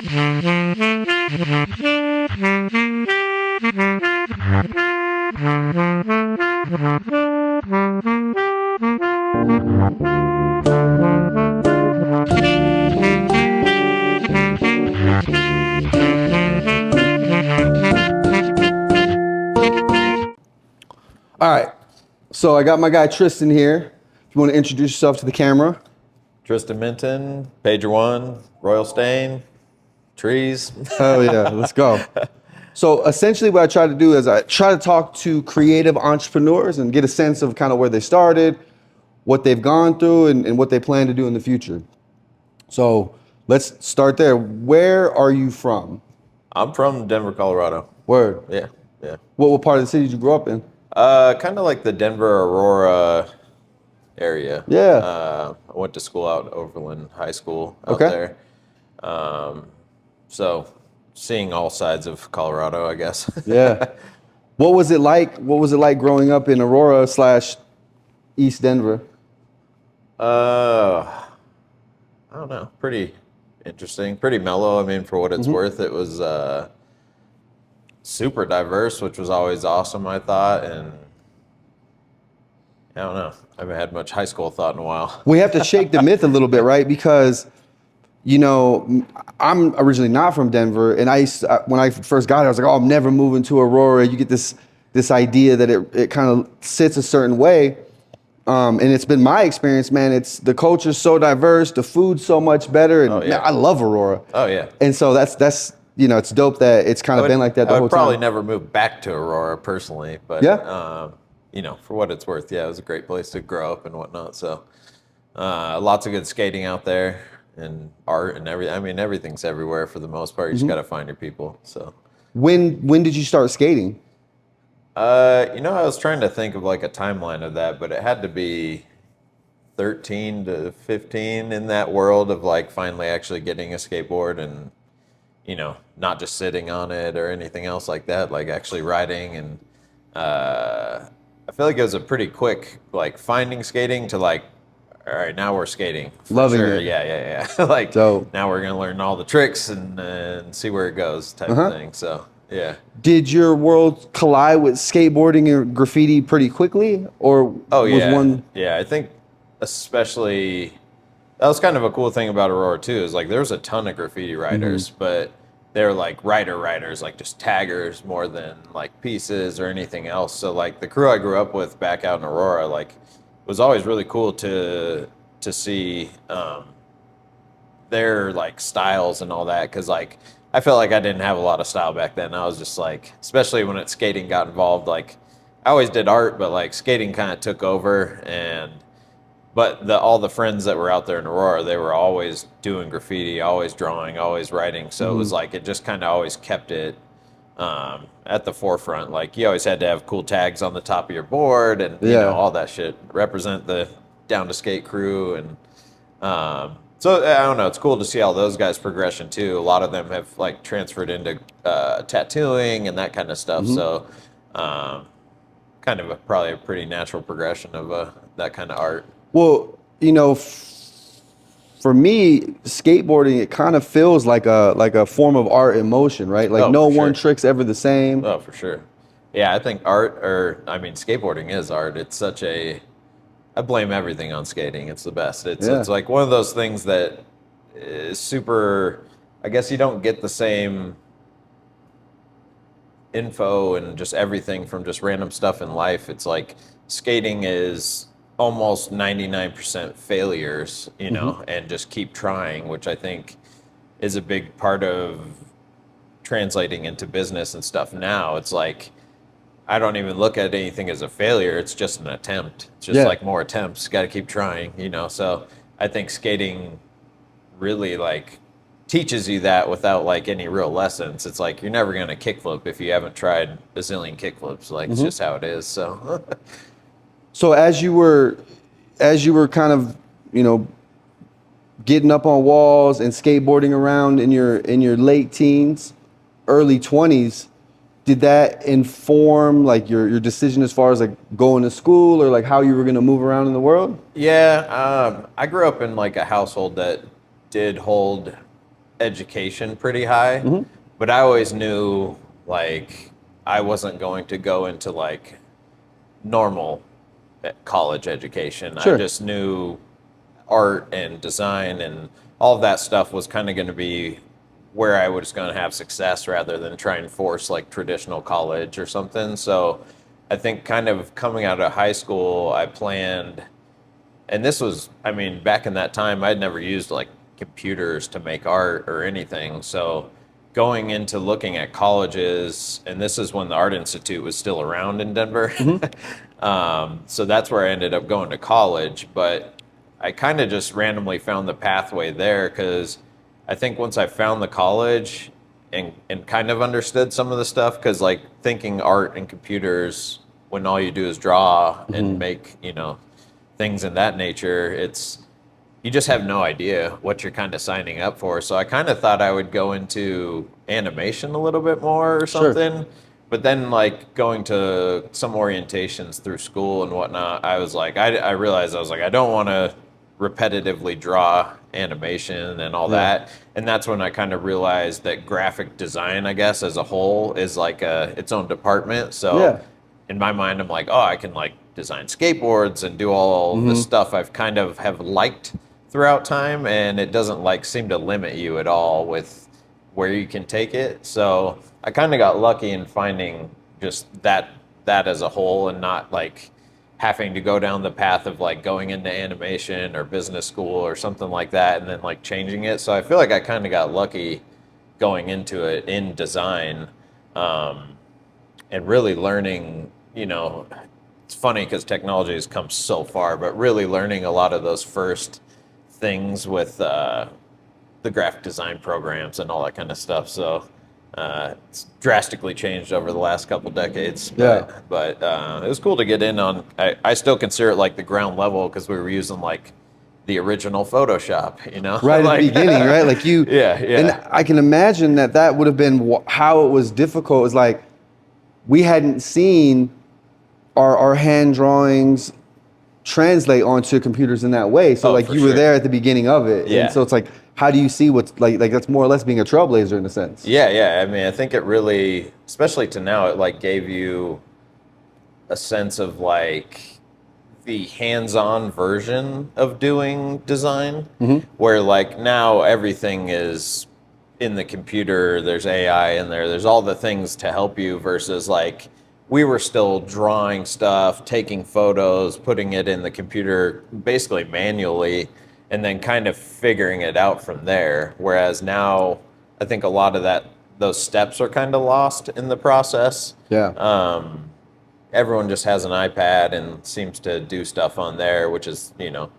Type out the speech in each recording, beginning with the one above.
All right, so I got my guy Tristan here. If you want to introduce yourself to the camera. Tristan Minton, Pager One, Royal Stain, Trees. Oh yeah, let's go. So essentially what I try to do is I try to talk to creative entrepreneurs and get a sense of kind of where they started, what they've gone through, and what they plan to do in the future. So let's start there. Where are you from? I'm from Denver, Colorado. Word. Yeah. What part of the city did you grow up in? Kind of like the Denver, Aurora area. Yeah. I went to school out Overland High School out Okay. there. So seeing all sides of Colorado, I guess. Yeah. What was it like? What was it like growing up in Aurora / East Denver? I don't know. Pretty interesting. Pretty mellow. I mean, for what it's worth, it was super diverse, which was always awesome, I thought. And I don't know. I haven't had much high school thought in a while. We have to shake the myth a little bit, right? Because, you know, I'm originally not from Denver, and when I first got here, I was like, oh, I'm never moving to Aurora. You get this idea that it kind of sits a certain way. And it's been my experience, man. The culture's so diverse, the food's so much better, and man, I love Aurora. Oh yeah. And so that's you know, it's dope that it's kind of been like that the whole time. I would probably never move back to Aurora personally, but you know, for what it's worth, yeah, it was a great place to grow up and whatnot. So lots of good skating out there and art and everything. I mean, everything's everywhere for the most part. You just got to find your people. So when did you start skating? You know, I was trying to think of like a timeline of that, but it had to be 13 to 15 in that world of like finally actually getting a skateboard and, you know, not just sitting on it or anything else like that, like actually riding. And I feel like it was a pretty quick, like finding skating to like, all right, now we're skating. Loving it. Yeah. Like dope. Now we're going to learn all the tricks and see where it goes type of thing. So, yeah. Did your world collide with skateboarding and graffiti pretty quickly, or was one? Yeah, I think especially that was kind of a cool thing about Aurora too. Is like there was a ton of graffiti writers, but they're like writers, like just taggers more than like pieces or anything else. So like the crew I grew up with back out in Aurora, like it was always really cool to see their like styles and all that, because like I felt like I didn't have a lot of style back then. I was just like, especially when skating got involved, like I always did art, but like skating kind of took over. But all the friends that were out there in Aurora, they were always doing graffiti, always drawing, always writing. So it was like, it just kind of always kept it at the forefront. Like you always had to have cool tags on the top of your board and you know, all that shit, represent the Down to Skate crew. And so I don't know, it's cool to see all those guys' progression too. A lot of them have like transferred into tattooing and that kind of stuff. So kind of probably a pretty natural progression of that kind of art. Well, you know, for me, skateboarding, it kind of feels like a form of art in motion, right? Like no one trick's ever the same. Oh, for sure. Yeah, I think skateboarding is art. It's such I blame everything on skating. It's the best. It's like one of those things that is super, I guess you don't get the same info and just everything from just random stuff in life. It's like skating is almost 99% failures, you know, and just keep trying, which I think is a big part of translating into business and stuff now. It's like, I don't even look at anything as a failure. It's just an attempt. It's just like more attempts. Got to keep trying, you know? So I think skating really like teaches you that without like any real lessons. It's like, you're never going to kickflip if you haven't tried a zillion kickflips. Like it's just how it is. So, so as you were kind of, you know, getting up on walls and skateboarding around in your late teens, early 20s, did that inform like your decision as far as like going to school or like how you were going to move around in the world? Yeah, I grew up in like a household that did hold education pretty high, but I always knew like I wasn't going to go into like normal college education. I Sure. just knew art and design and all of that stuff was kind of going to be where I was going to have success rather than try and force like traditional college or something. So I think kind of coming out of high school, I planned, and this was, I mean, back in that time, I'd never used like computers to make art or anything. So going into looking at colleges, and this is when the Art Institute was still around in Denver. So that's where I ended up going to college. But I kind of just randomly found the pathway there because I think once I found the college and kind of understood some of the stuff, because like thinking art and computers, when all you do is draw and make, you know, things in that nature, it's, you just have no idea what you're kind of signing up for. So I kind of thought I would go into animation a little bit more or something. But then like going to some orientations through school and whatnot, I was like, I realized I was like, I don't want to repetitively draw animation and all that. And that's when I kind of realized that graphic design, I guess, as a whole is like its own department. So in my mind, I'm like, oh, I can like design skateboards and do all this stuff I've kind of have liked throughout time, and it doesn't like seem to limit you at all with where you can take it. So I kind of got lucky in finding just that as a whole and not like having to go down the path of like going into animation or business school or something like that and then like changing it. So I feel like I kind of got lucky going into it in design, and really learning, you know, it's funny because technology has come so far, but really learning a lot of those first things with the graphic design programs and all that kind of stuff. So it's drastically changed over the last couple decades. But it was cool to get in on. I still consider it like the ground level because we were using like the original Photoshop, you know? Right at the beginning, right? Like you. Yeah. And I can imagine that would have been how it was difficult. Is like we hadn't seen our hand drawings translate onto computers in that way. So like you were there at the beginning of it. Yeah. And so it's like, how do you see what's like that's more or less being a trailblazer in a sense. Yeah. I mean, I think it really, especially to now, it like gave you a sense of like the hands-on version of doing design, where like now everything is in the computer, there's AI in there's all the things to help you versus like we were still drawing stuff, taking photos, putting it in the computer basically manually, and then kind of figuring it out from there. Whereas now, I think a lot of those steps are kind of lost in the process. Everyone just has an iPad and seems to do stuff on there, which is, you know,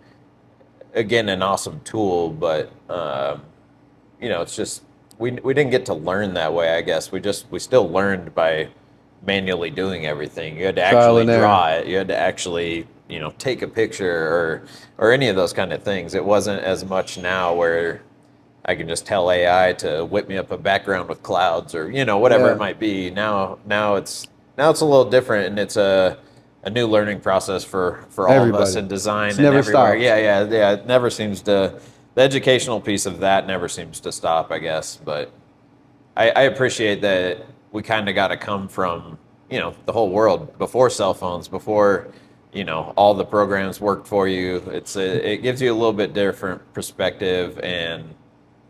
again, an awesome tool, but, you know, it's just, we didn't get to learn that way, I guess. We still learned by manually doing everything. You had to actually draw it. You had to actually, you know, take a picture or any of those kind of things. It wasn't as much now where I can just tell AI to whip me up a background with clouds or, you know, whatever it might be. Now it's a little different, and it's a new learning process for all of us in design and never everywhere. Stops. Yeah. It never seems to, the educational piece of that never seems to stop, I guess. But I appreciate that we kind of got to come from, you know, the whole world before cell phones, before, you know, all the programs worked for you. It gives you a little bit different perspective, and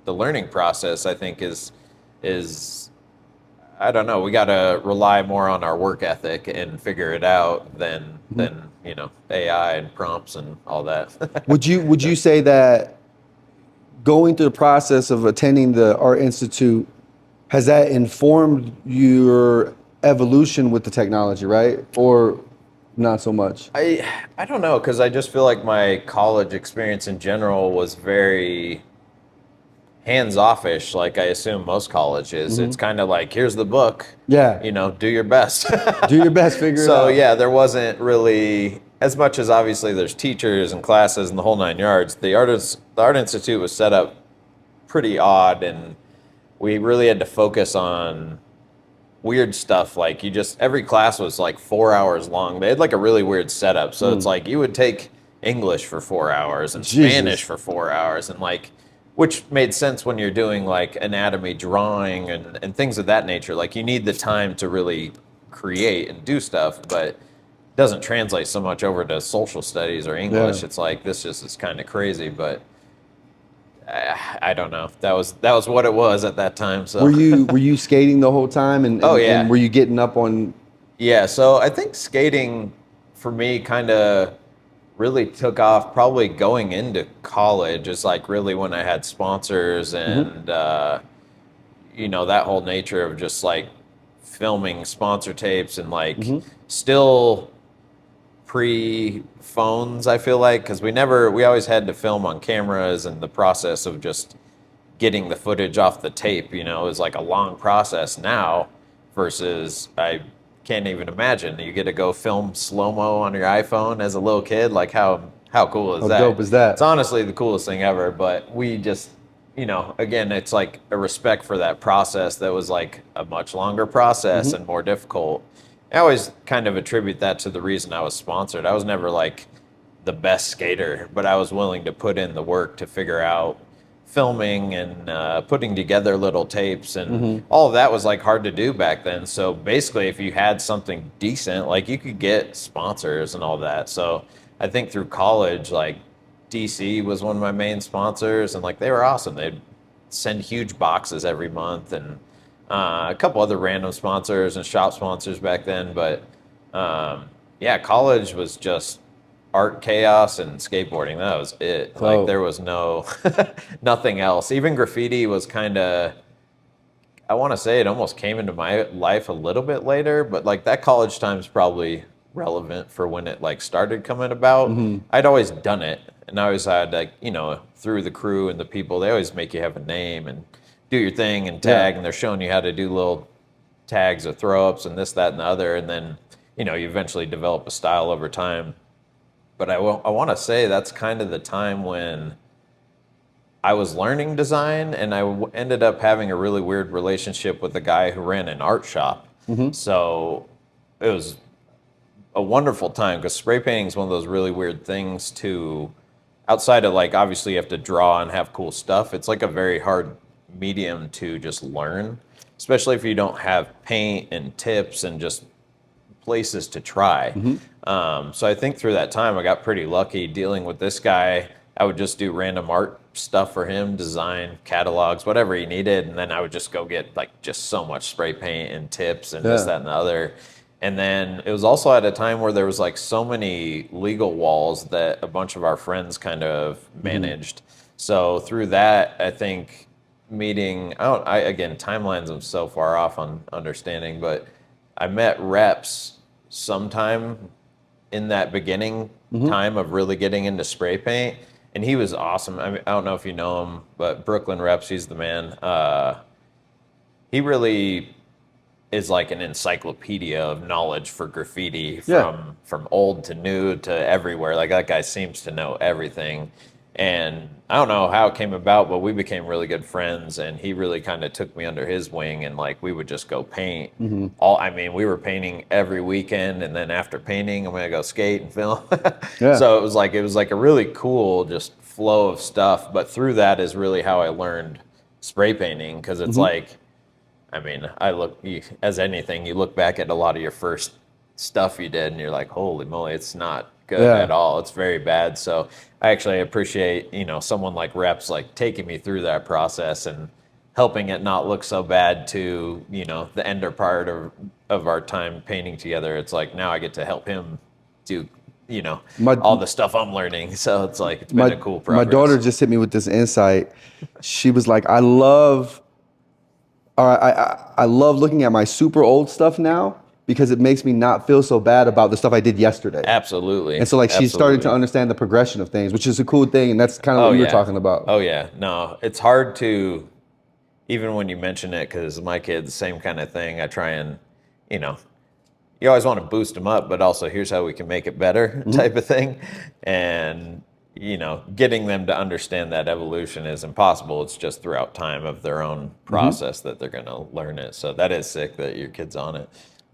the learning process, I think, is I don't know. We got to rely more on our work ethic and figure it out than you know, AI and prompts and all that. Would you say that going through the process of attending the Art Institute, has that informed your evolution with the technology, right? Or not so much? I don't know, because I just feel like my college experience in general was very hands-offish, like I assume most colleges. It's kind of like, here's the book. Yeah. You know, do your best. Do your best, figure it out. So yeah, there wasn't really, as much as obviously there's teachers and classes and the whole nine yards, the Art Institute was set up pretty odd, and we really had to focus on weird stuff. Like every class was like 4 hours long. They had like a really weird setup. So it's like you would take English for 4 hours and Spanish for 4 hours, and like which made sense when you're doing like anatomy drawing and things of that nature. Like you need the time to really create and do stuff, but it doesn't translate so much over to social studies or Yeah. English. It's like this just is kind of crazy, but I don't know. That was what it was at that time. So Were you skating the whole time, oh and yeah, were you getting up on? yeah. So I think skating for me kind of really took off probably going into college is like really when I had sponsors Mhm. and that whole nature of just like filming sponsor tapes and like Mhm. still pre phones, I feel like, because we always had to film on cameras, and the process of just getting the footage off the tape, is like a long process now versus I can't even imagine. You get to go film slow-mo on your iPhone as a little kid. Like how cool is How that? dope is It's that? honestly the coolest thing ever, but we just, again, it's like a respect for that process that was like a much longer process Mhm. and more difficult. I always kind of attribute that to the reason I was sponsored. I was never like the best skater, but I was willing to put in the work to figure out filming and putting together little tapes, and Mhm. all of that was like hard to do back then. So basically, if you had something decent, like you could get sponsors and all that. So I think through college, like DC was one of my main sponsors, and like they were awesome. They'd send huge boxes every month, and a couple other random sponsors and shop sponsors back then. But yeah, college was just art chaos and skateboarding. That was it. Like So there was no nothing else. Even graffiti was kind of, I want to say it almost came into my life a little bit later, but like that college time's probably relevant for when it like started coming about. mhm. I'd always done it, and I always had like, through the crew and the people, they always make you have a name and do your thing and Yeah. tag, and they're showing you how to do little tags or throw ups and this, that, and the other, and then you eventually develop a style over time. But I want to say that's kind of the time when I was learning design, and ended up having a really weird relationship with a guy who ran an art shop. Mhm. So it was a wonderful time because spray painting is one of those really weird things to, outside of like, obviously you have to draw and have cool stuff. It's like a very hard medium to just learn, especially if you don't have paint and tips and just places to try. Mhm. So I think through that time, I got pretty lucky dealing with this guy. I would just do random art stuff for him, design catalogs, whatever he needed, and then I would just go get like just so much spray paint and tips and this, Yeah. that, and the other. And then it was also at a time where there was like so many legal walls that a bunch of our friends kind of Mhm. managed. So through that, I think meeting, again, timelines I'm so far off on understanding, but I met reps sometime in that beginning Mhm. time of really getting into spray paint, and he was awesome. I mean, I don't know if you know him, but Brooklyn reps, he's the man. He really is like an encyclopedia of knowledge for graffiti Yeah. from old to new to everywhere. Like that guy seems to know everything. And I don't know how it came about, but we became really good friends, and he really kind of took me under his wing, and like we would just go paint. Mhm. I mean, we were painting every weekend, and then after painting, I'm gonna go skate and film. Yeah. So it was like a really cool just flow of stuff. But through that is really how I learned spray painting, because it's Mhm. like, I mean, as anything, you look back at a lot of your first stuff you did, and you're like, holy moly, it's not good Yeah. at all. It's very bad. So I actually appreciate, someone like Reps, like taking me through that process and helping it not look so bad to, the ender part of our time painting together. It's like now I get to help him do, My all the stuff I'm learning. So it's like, it's been my a cool my daughter progress. just hit me with this insight. She was like, "I love, or I love looking at my super old stuff now because it makes me not feel so bad about the stuff I did yesterday." And Absolutely. so like she's starting to Absolutely. understand the progression of things, which is a cool thing, and that's kind of what Oh you were yeah. talking about. Oh yeah. No, it's hard to, even when you mention it, because my kids, same kind of thing. I try and, you know, you always want to boost them up, but also here's how we can make it better Mhm. type of thing. And, getting them to understand that evolution is impossible. It's just throughout time of their own Mhm. process that they're going to learn it. So that is sick that your kid's on it.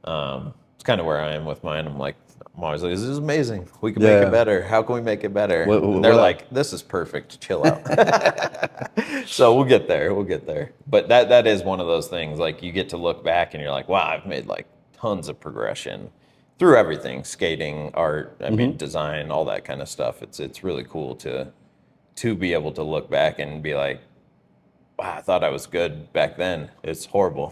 It's kind of where I am with mine. I'm like, I'm always like, this is amazing. We can make Yeah. it better. How can we make it better? What- And what they're else? like, this is perfect. Chill out. So we'll get there. We'll get there. But that is one of those things. Like you get to look back and you're like, wow, I've made like tons of progression through everything, skating, art, I mean, design, all that kind of stuff. It's really cool to be able to look back and be like, wow, I thought I was good back then. It's horrible.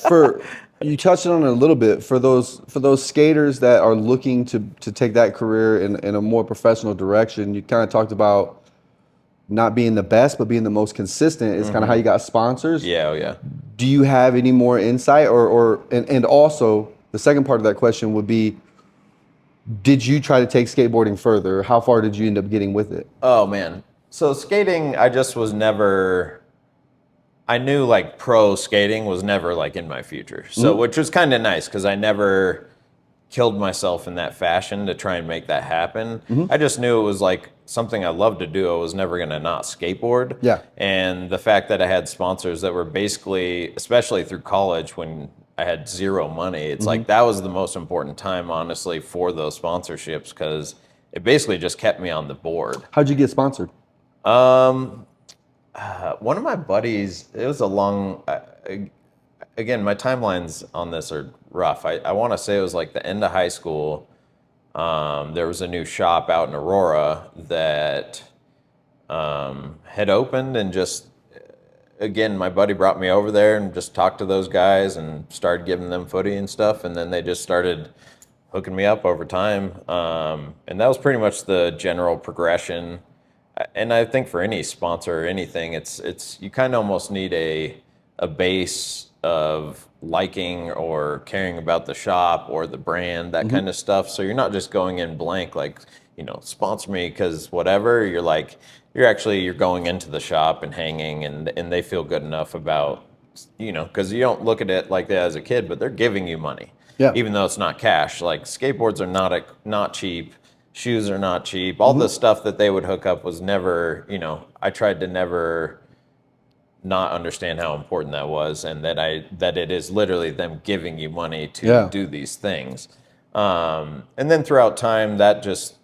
For you touched on it a little bit for those skaters that are looking to take that career in a more professional direction. You kind of talked about not being the best, but being the most consistent is kind of how you got sponsors. Yeah, oh yeah. Do you have any more insight and also the second part of that question would be, did you try to take skateboarding further? How far did you end up getting with it? Oh man. So skating, I just was never, I knew like pro skating was never like in my future. So which was kind of nice because I never killed myself in that fashion to try and make that happen. I just knew it was like something I loved to do. I was never going to not skateboard. Yeah. And the fact that I had sponsors that were basically, especially through college when I had zero money, it's like that was the most important time, honestly, for those sponsorships because it basically just kept me on the board. How'd you get sponsored? One of my buddies, it was a long, again, my timelines on this are rough. I want to say it was like the end of high school. There was a new shop out in Aurora that had opened and just, again, my buddy brought me over there and just talked to those guys and started giving them footy and stuff. And then they just started hooking me up over time. And that was pretty much the general progression. And I think for any sponsor or anything, it's you kind of almost need a base of liking or caring about the shop or the brand, that kind of stuff. So you're not just going in blank, like, sponsor me because whatever. You're like, you're going into the shop and hanging and they feel good enough about, because you don't look at it like that as a kid, but they're giving you money. Yeah. Even though it's not cash. Like skateboards are not cheap. Shoes are not cheap. All the stuff that they would hook up was never, I tried to never not understand how important that was and that it is literally them giving you money to do these things. And then throughout time, that just,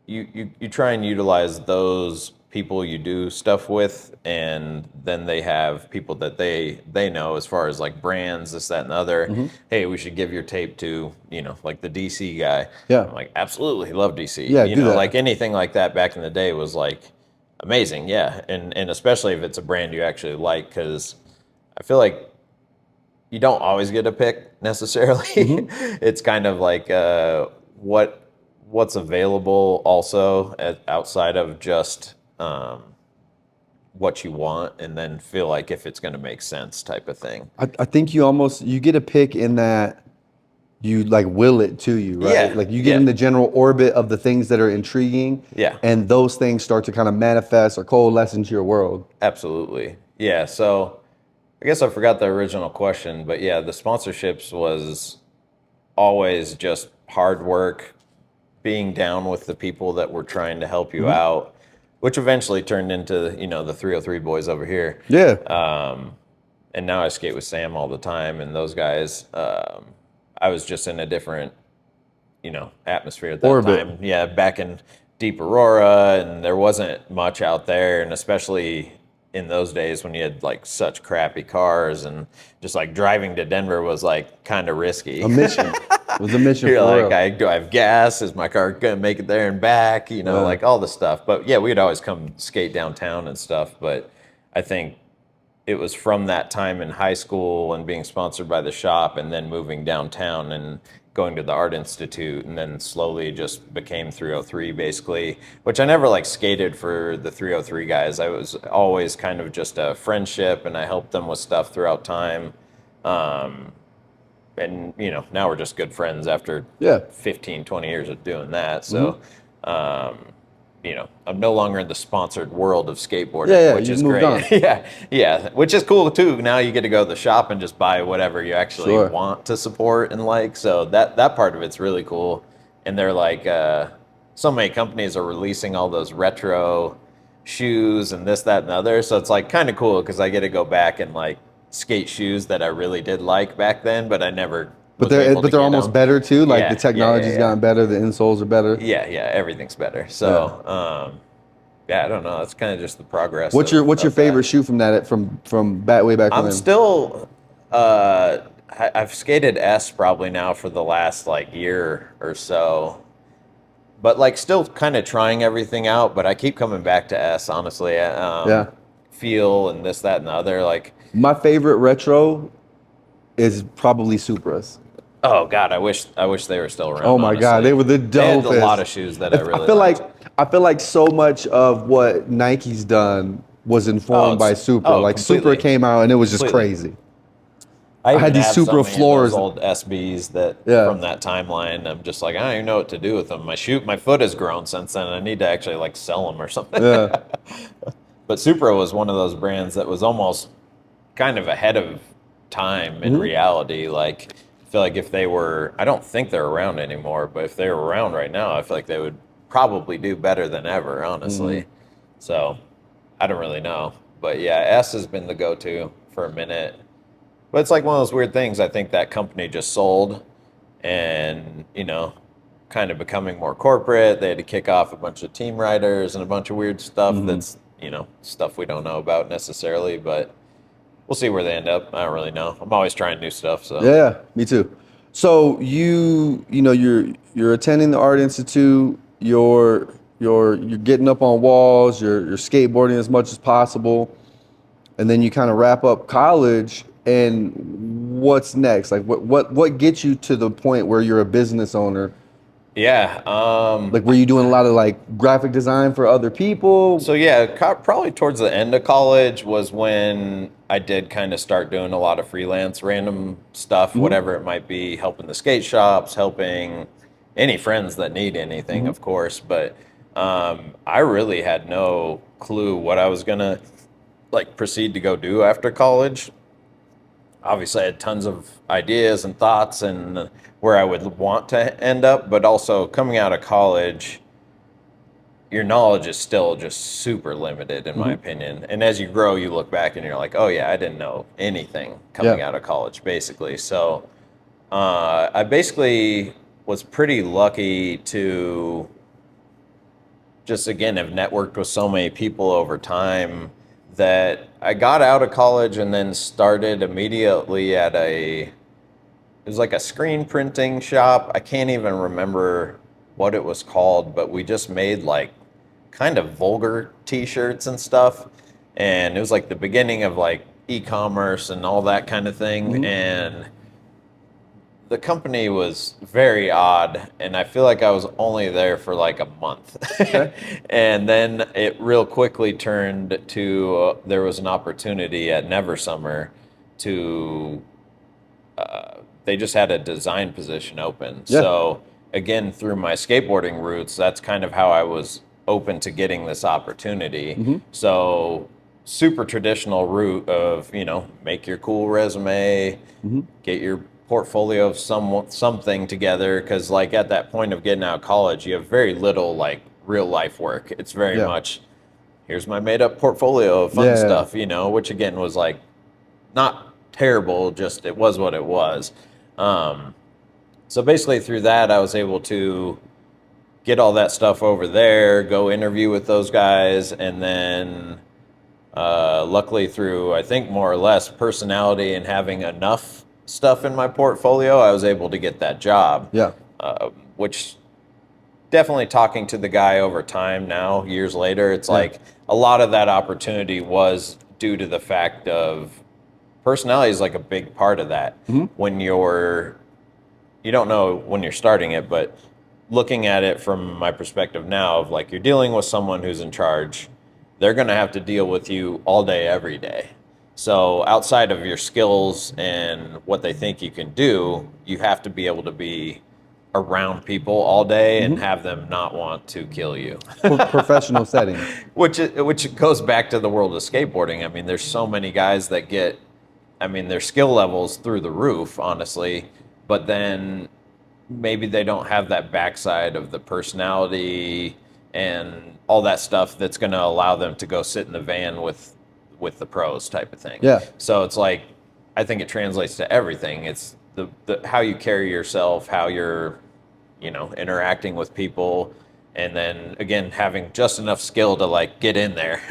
you try and utilize those people you do stuff with, and then they have people that they know as far as like brands, this, that, and the other. Hey, we should give your tape to, like the DC guy. Yeah. I'm like, absolutely, love DC. Yeah, do that. Like anything like that back in the day was like amazing. Yeah. And especially if it's a brand you actually like, because I feel like you don't always get a pick necessarily. It's kind of like what's available also outside of just what you want, and then feel like if it's going to make sense type of thing. I think you get a pick in that you like will it to you, right? Yeah, Like you get in the general orbit of the things that are intriguing. Yeah. And those things start to kind of manifest or coalesce into your world. Absolutely. Yeah. So I guess I forgot the original question, but yeah, the sponsorships was always just hard work, being down with the people that were trying to help you out, which eventually turned into, the 303 boys over here. Yeah. And now I skate with Sam all the time, and those guys, I was just in a different, atmosphere at that Orbit. time. Yeah, back in deep Aurora, and there wasn't much out there, and especially in those days when you had like such crappy cars, and just like driving to Denver was like kind of risky. A mission. It was a mission You're for like, real. do I have gas? Is my car gonna make it there and back? Like all the stuff. But yeah, we'd always come skate downtown and stuff. But I think it was from that time in high school and being sponsored by the shop, and then moving downtown and going to the Art Institute, and then slowly just became 303 basically, which I never like skated for the 303 guys. I was always kind of just a friendship, and I helped them with stuff throughout time. And now we're just good friends after 15, 20 years of doing that. So, I'm no longer in the sponsored world of skateboarding, which is great. On. yeah, which is cool too. Now you get to go to the shop and just buy whatever you actually want to support and like. So that part of it's really cool. And they're like, so many companies are releasing all those retro shoes and this, that, and the other. So it's like kind of cool because I get to go back and like skate shoes that I really did like back then, but I never But was able to they're get almost them. better too. Like the Yeah, technology's gotten better, the insoles are better. Yeah, everything's better. So, yeah, I don't know. It's kind of just the progress What's your of that. favorite shoe from that from back way back I'm when? still, I've skated S probably now for the last like year or so, but like still kind of trying everything out. But I keep coming back to S, honestly. Yeah. Feel and this, that, and the other. Like, My favorite retro is probably Supras. oh God, I wish they were still around. Oh my God, Honestly, they were the they had a lot dopest. of shoes that I I really feel liked. like so much of what Nike's done was Oh, informed by Supra. Like Supra completely, came out and it was just completely. crazy. I I had even these have so Supra many of those floors. old SBs that Yeah. from that timeline. I'm just like, I don't even know what to do with them. My foot has grown since then. I need to actually like sell them or something. Yeah. But Supra was one of those brands that was almost kind of ahead of time in Hmm. reality. Like, I feel like if they were, I don't think they're around anymore, but if they were around right now, I feel like they would probably do better than ever, Hmm. honestly. So I don't really know. But yeah, S has been the go to for a minute. But it's like one of those weird things. I think that company just sold and, kind of becoming more corporate. They had to kick off a bunch of team riders and a bunch of weird stuff Hmm. that's, stuff we don't know about necessarily, but we'll see where they end up. I don't really know. I'm always trying new stuff, so. Yeah, me too. So you're attending the Art Institute. You're getting up on walls. You're skateboarding as much as possible, and then you kind of wrap up college. And what's next? Like what gets you to the point where you're a business owner? Yeah. Like were you doing a lot of like graphic design for other people? So yeah, probably towards the end of college was when I did kind of start doing a lot of freelance, random stuff, Hmm. whatever it might be, helping the skate shops, helping any friends that need anything, Hmm. of course. But I really had no clue what I was gonna like proceed to go do after college. Obviously, I had tons of ideas and thoughts and where I would want to end up, but also coming out of college your knowledge is still just super limited in my Hmm. opinion, and as you grow you look back and you're like, oh yeah, I didn't know anything coming Yeah. out of college basically. So I basically was pretty lucky to just again have networked with so many people over time that I got out of college and then started immediately at it was like a screen printing shop. I can't even remember what it was called, but we just made like kind of vulgar t-shirts and stuff. And it was like the beginning of like e-commerce and all that kind of thing. Hmm. And the company was very odd, and I feel like I was only there for like a month. Okay. And then it real quickly turned to there was an opportunity at Never Summer to they just had a design position open. Yeah. So again, through my skateboarding roots, that's kind of how I was open to getting this opportunity. Hmm. So super traditional route of, make your cool resume, Hmm. get your portfolio of something together, because like at that point of getting out of college, you have very little like real life work. It's very Yeah. much here's my made up portfolio of fun Yeah. stuff, which again was like not terrible, just it was what it was. Um, so basically, through that, I was able to get all that stuff over there, go interview with those guys, and then luckily, through I think more or less personality and having enough stuff in my portfolio, I was able to get that job, Yeah. which definitely talking to the guy over time now, years later, it's Yeah. like a lot of that opportunity was due to the fact of personality is like a big part of that. Hmm. When you don't know when you're starting it, but looking at it from my perspective now of like you're dealing with someone who's in charge, they're going to have to deal with you all day, every day. So outside of your skills and what they think you can do, you have to be able to be around people all day and Hmm. have them not want to kill you. Professional setting. Which goes back to the world of skateboarding. I mean, there's so many guys that get, I mean, their skill levels through the roof, honestly, but then maybe they don't have that backside of the personality and all that stuff that's going to allow them to go sit in the van with the pros type of thing. Yeah. So it's like I think it translates to everything. It's the how you carry yourself, how you're, interacting with people, and then again having just enough skill to like get in there.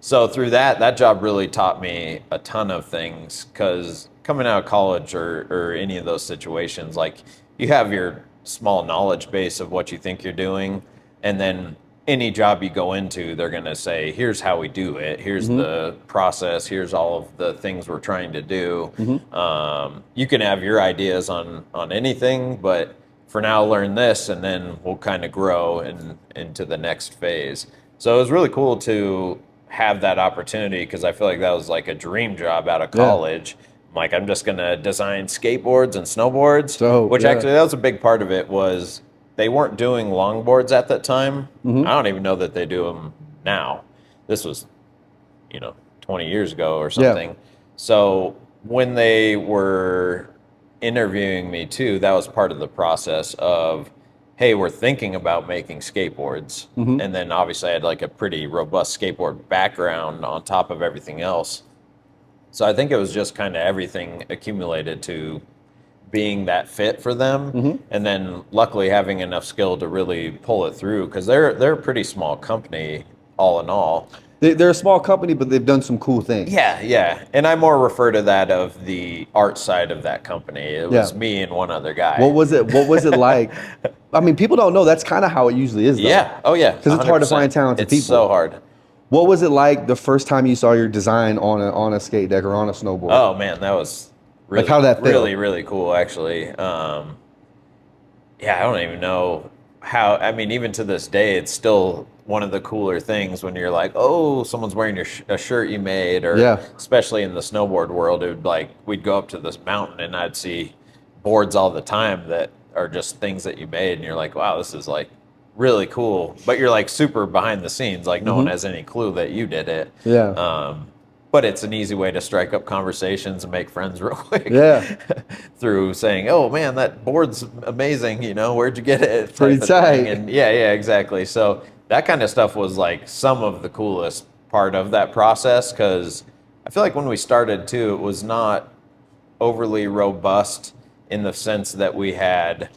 So through that job really taught me a ton of things, because coming out of college or any of those situations, like you have your small knowledge base of what you think you're doing, and then any job you go into, they're going to say, here's how we do it. Here's the process. Here's all of the things we're trying to do. You can have your ideas on anything, but for now, learn this, and then we'll kind of grow into the next phase. So it was really cool to have that opportunity, because I feel like that was like a dream job out of college. Like, I'm just going to design skateboards and snowboards, which actually that was a big part of it. Was they weren't doing longboards at that time. I don't even know that they do them now. This was, 20 years ago or something. So when they were interviewing me too, that was part of the process of, hey, we're thinking about making skateboards. And then obviously I had like a pretty robust skateboard background on top of everything else. So I think it was just kind of everything accumulated to being that fit for them. And then luckily having enough skill to really pull it through, because they're a pretty small company all in all. They're a small company, but they've done some cool things. Yeah. And I more refer to that of the art side of that company. It was me and one other guy. What was it like? I mean, people don't know. That's kind of how it usually is, though. Yeah. Oh, yeah. Because it's hard to find talented people. It's so hard. What was it like the first time you saw your design on a skate deck or on a snowboard? Oh, man, that was really, how that felt? Really, really cool, actually. I don't even know how. I mean, even to this day, it's still one of the cooler things when you're like, oh, someone's wearing a shirt you made, or especially in the snowboard world, it would like, we'd go up to this mountain and I'd see boards all the time that are just things that you made, and you're like, wow, this is like really cool. But you're like super behind the scenes, like no one has any clue that you did it. But it's an easy way to strike up conversations and make friends real quick. Through saying, oh man, that board's amazing, where'd you get it? Pretty tight. And yeah, exactly. So that kind of stuff was like some of the coolest part of that process, because I feel like when we started too, it was not overly robust in the sense that we had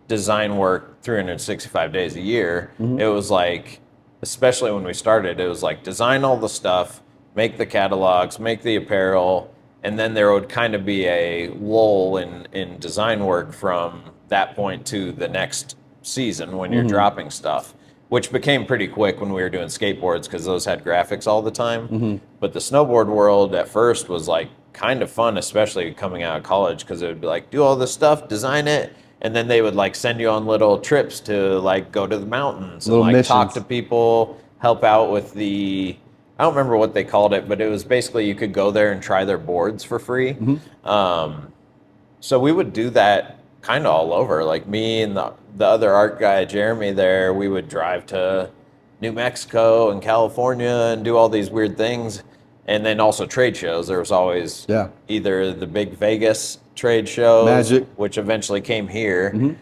design work 365 days a year. It was like, especially when we started, it was like design all the stuff, make the catalogs, make the apparel, and then there would kind of be a lull in design work from that point to the next season when you're dropping stuff, which became pretty quick when we were doing skateboards, because those had graphics all the time. But the snowboard world at first was like kind of fun, especially coming out of college, because it would be like, do all this stuff, design it, and then they would like send you on little trips to like go to the mountains and like missions. Talk to people, help out with I don't remember what they called it, but it was basically you could go there and try their boards for free. So we would do that kind of all over. Like me and the other art guy, Jeremy, there, we would drive to New Mexico and California and do all these weird things. And then also trade shows. There was always either the big Vegas trade shows, Magic, which eventually came here.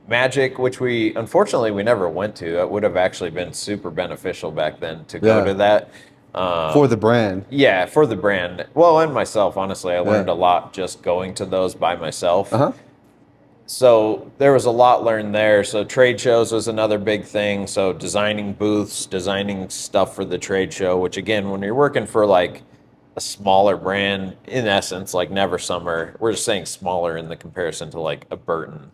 Magic, which we never went to. It would have actually been super beneficial back then to go to that. For the brand. Yeah, for the brand. Well, and myself, honestly, I learned a lot just going to those by myself. So there was a lot learned there. So trade shows was another big thing. So designing booths, designing stuff for the trade show, which again, when you're working for like a smaller brand, in essence, like Never Summer, we're just saying smaller in the comparison to like a Burton.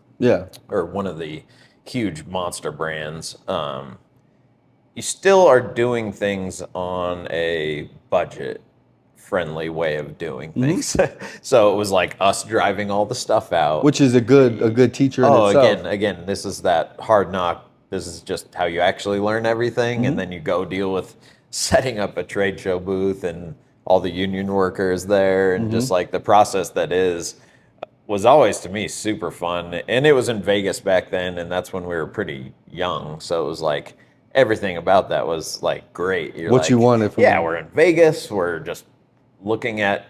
Or one of the huge monster brands. You still are doing things on a budget friendly way of doing things. So it was like us driving all the stuff out, which is a good teacher in itself. Again, this is that hard knock. This is just how you actually learn everything, and then you go deal with setting up a trade show booth and all the union workers there, and just like the process that was always to me super fun. And it was in Vegas back then, and that's when we were pretty young, so it was like everything about that was like great. You're what like, you wanted from we're in Vegas, we're just looking at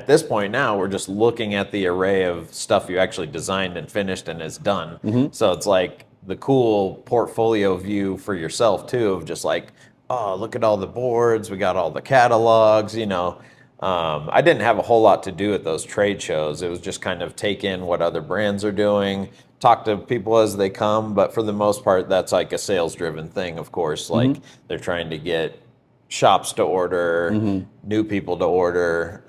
this point now, we're just looking at the array of stuff you actually designed and finished and is done. So it's like the cool portfolio view for yourself too, of just like, oh, look at all the boards, we got all the catalogs, I didn't have a whole lot to do at those trade shows. It was just kind of take in what other brands are doing, talk to people as they come. But for the most part, that's like a sales driven thing, of course. Like they're trying to get shops to order, new people to order.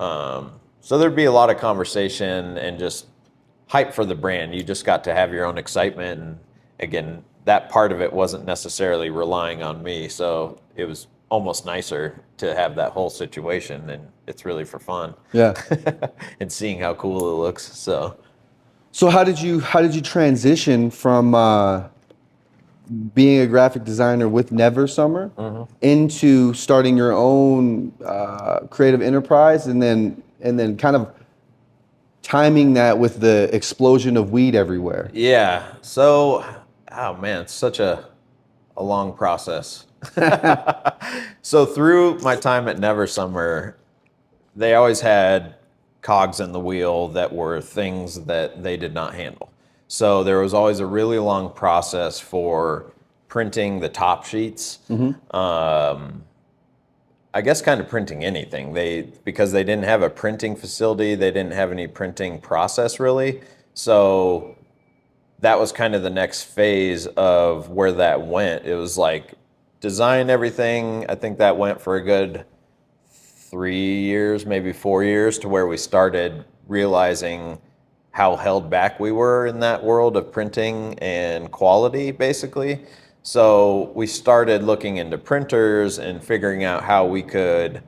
So there'd be a lot of conversation and just hype for the brand. You just got to have your own excitement. And again, that part of it wasn't necessarily relying on me. So it was almost nicer to have that whole situation, and it's really for fun. Yeah. And seeing how cool it looks. So how did you transition from being a graphic designer with Never Summer into starting your own creative enterprise, and then kind of timing that with the explosion of weed everywhere? Yeah. So, oh man, it's such a long process. So through my time at Never Summer, they always had cogs in the wheel that were things that they did not handle. So there was always a really long process for printing the top sheets. I guess kind of printing anything. Because they didn't have a printing facility, they didn't have any printing process really. So that was kind of the next phase of where that went. It was like design everything. I think that went for a good 3 years, maybe 4 years, to where we started realizing how held back we were in that world of printing and quality, basically. So we started looking into printers and figuring out how we could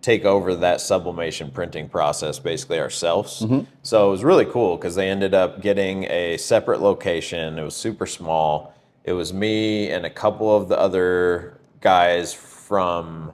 take over that sublimation printing process basically ourselves. So it was really cool because they ended up getting a separate location. It was super small. It was me and a couple of the other guys from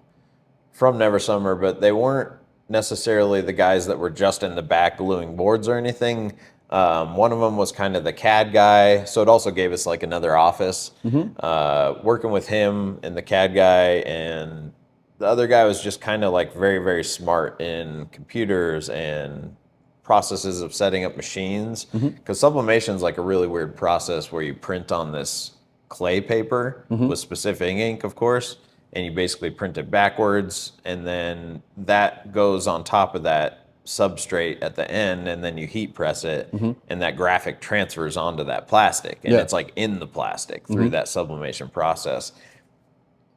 Never Summer, but they weren't necessarily the guys that were just in the back gluing boards or anything. One of them was kind of the CAD guy, so it also gave us like another office. Working with him and the CAD guy, and the other guy was just kind of like very, very smart in computers and processes of setting up machines. Because sublimation is like a really weird process where you print on this clay paper with specific ink, of course, and you basically print it backwards, and then that goes on top of that substrate at the end, and then you heat press it, and that graphic transfers onto that plastic, and it's like in the plastic through that sublimation process.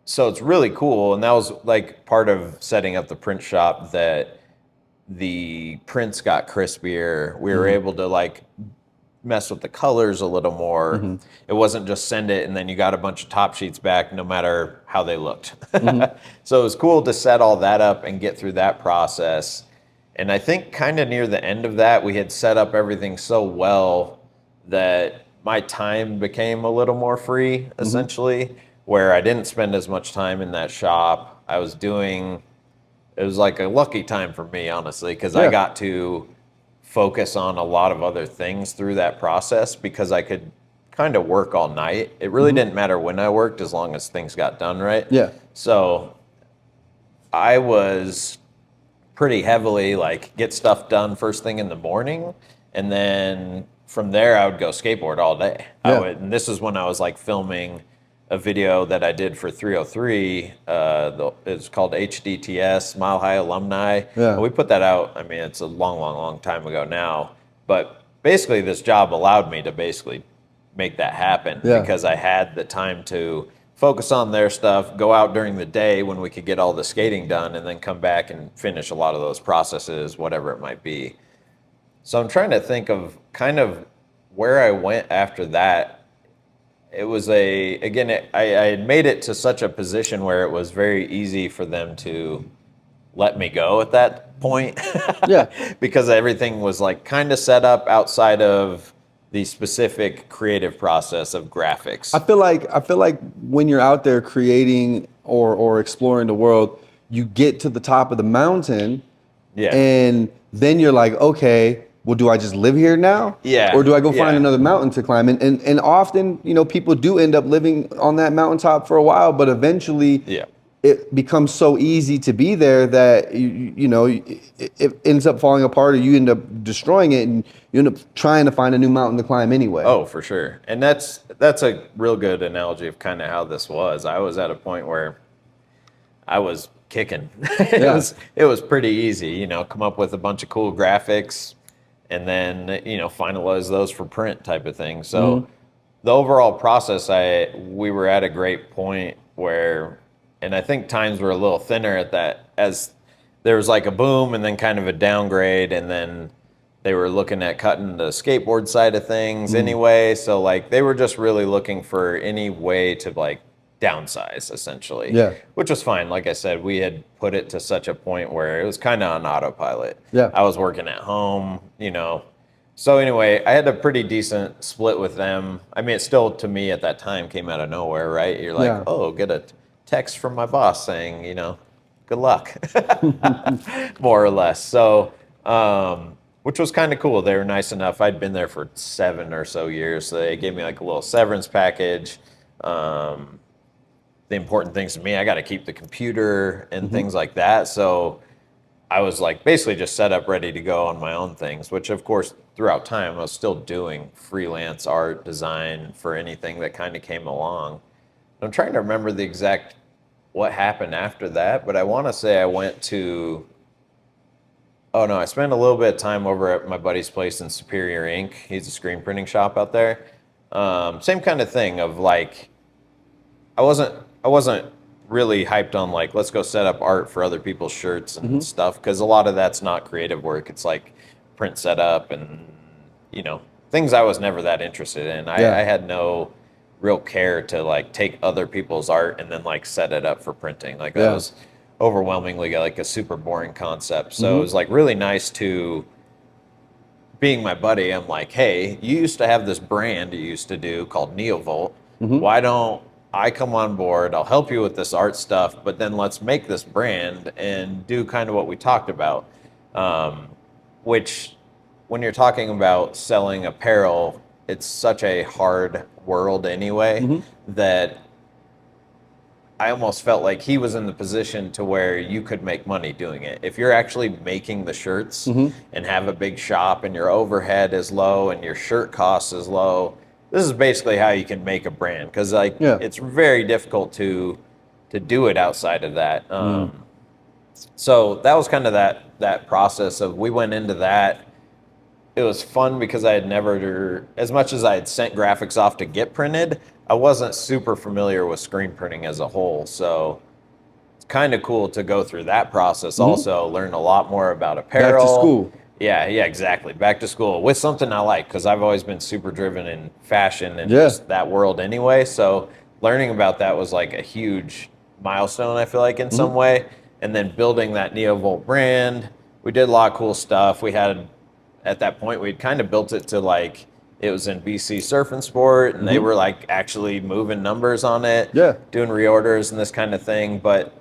So it's really cool, and that was like part of setting up the print shop, that the prints got crispier. We were able to like mess with the colors a little more. It wasn't just send it and then you got a bunch of top sheets back no matter how they looked. So it was cool to set all that up and get through that process. And I think kind of near the end of that, we had set up everything so well that my time became a little more free, essentially, where I didn't spend as much time in that shop. It was like a lucky time for me, honestly, because I got to focus on a lot of other things through that process because I could kind of work all night. It really didn't matter when I worked as long as things got done right. So I was pretty heavily like get stuff done first thing in the morning, and then from there I would go skateboard all day. And this is when I was like filming a video that I did for 303. It's called HDTS, Mile High Alumni. And we put that out, I mean, it's a long time ago now. But basically this job allowed me to basically make that happen because I had the time to focus on their stuff, go out during the day when we could get all the skating done, and then come back and finish a lot of those processes, whatever it might be. So I'm trying to think of kind of where I went after that. It was I had made it to such a position where it was very easy for them to let me go at that point. Because everything was like kind of set up outside of the specific creative process of graphics. I feel like when you're out there creating or exploring the world, you get to the top of the mountain, and then you're like, okay, well, do I just live here now? Or do I go find another mountain to climb? And often, you know, people do end up living on that mountaintop for a while, but eventually it becomes so easy to be there that, you know, it ends up falling apart, or you end up destroying it, and you end up trying to find a new mountain to climb anyway. Oh, for sure. And that's a real good analogy of kind of how this was. I was at a point where I was kicking. Yeah. It was pretty easy, you know, come up with a bunch of cool graphics and then, you know, finalize those for print type of thing. So the overall process, we were at a great point where, and I think times were a little thinner at that, as there was like a boom and then kind of a downgrade, and then they were looking at cutting the skateboard side of things anyway. So like they were just really looking for any way to like downsize essentially, Yeah. which was fine. Like I said, we had put it to such a point where it was kind of on autopilot. Yeah. I was working at home, you know. So anyway, I had a pretty decent split with them. I mean, it still to me at that time came out of nowhere, right? You're like, Yeah. oh, get a text from my boss saying, you know, good luck, more or less. So, which was kind of cool. They were nice enough. I'd been there for 7 or so years. So they gave me like a little severance package. The important things to me, I got to keep the computer and things like that. So I was like basically just set up ready to go on my own things, which of course throughout time I was still doing freelance art design for anything that kind of came along. I'm trying to remember the exact what happened after that, but I want to say I went to, oh no, I spent a little bit of time over at my buddy's place in Superior Ink. He's a screen printing shop out there. Same kind of thing of like, I wasn't really hyped on like, let's go set up art for other people's shirts and stuff, because a lot of that's not creative work. It's like print setup and, you know, things I was never that interested in. I had no real care to like take other people's art and then like set it up for printing. Like that was overwhelmingly like a super boring concept. So it was like really nice to, being my buddy, I'm like, hey, you used to have this brand you used to do called Neovolt. Why don't I come on board? I'll help you with this art stuff, but then let's make this brand and do kind of what we talked about. Which, when you're talking about selling apparel, it's such a hard world anyway that I almost felt like he was in the position to where you could make money doing it. If you're actually making the shirts and have a big shop and your overhead is low and your shirt cost is low, this is basically how you can make a brand, because like it's very difficult to do it outside of that. So that was kind of that process of, we went into that. It was fun because I had never, as much as I had sent graphics off to get printed, I wasn't super familiar with screen printing as a whole. So it's kind of cool to go through that process. Also learn a lot more about apparel. Back to school. Yeah, exactly. Back to school with something I like, because I've always been super driven in fashion and just that world anyway. So learning about that was like a huge milestone, I feel like, in some way. And then building that Neovolt brand, we did a lot of cool stuff. We had, at that point, we'd kind of built it to like, it was in BC Surf and Sport, and they were like actually moving numbers on it, doing reorders and this kind of thing. But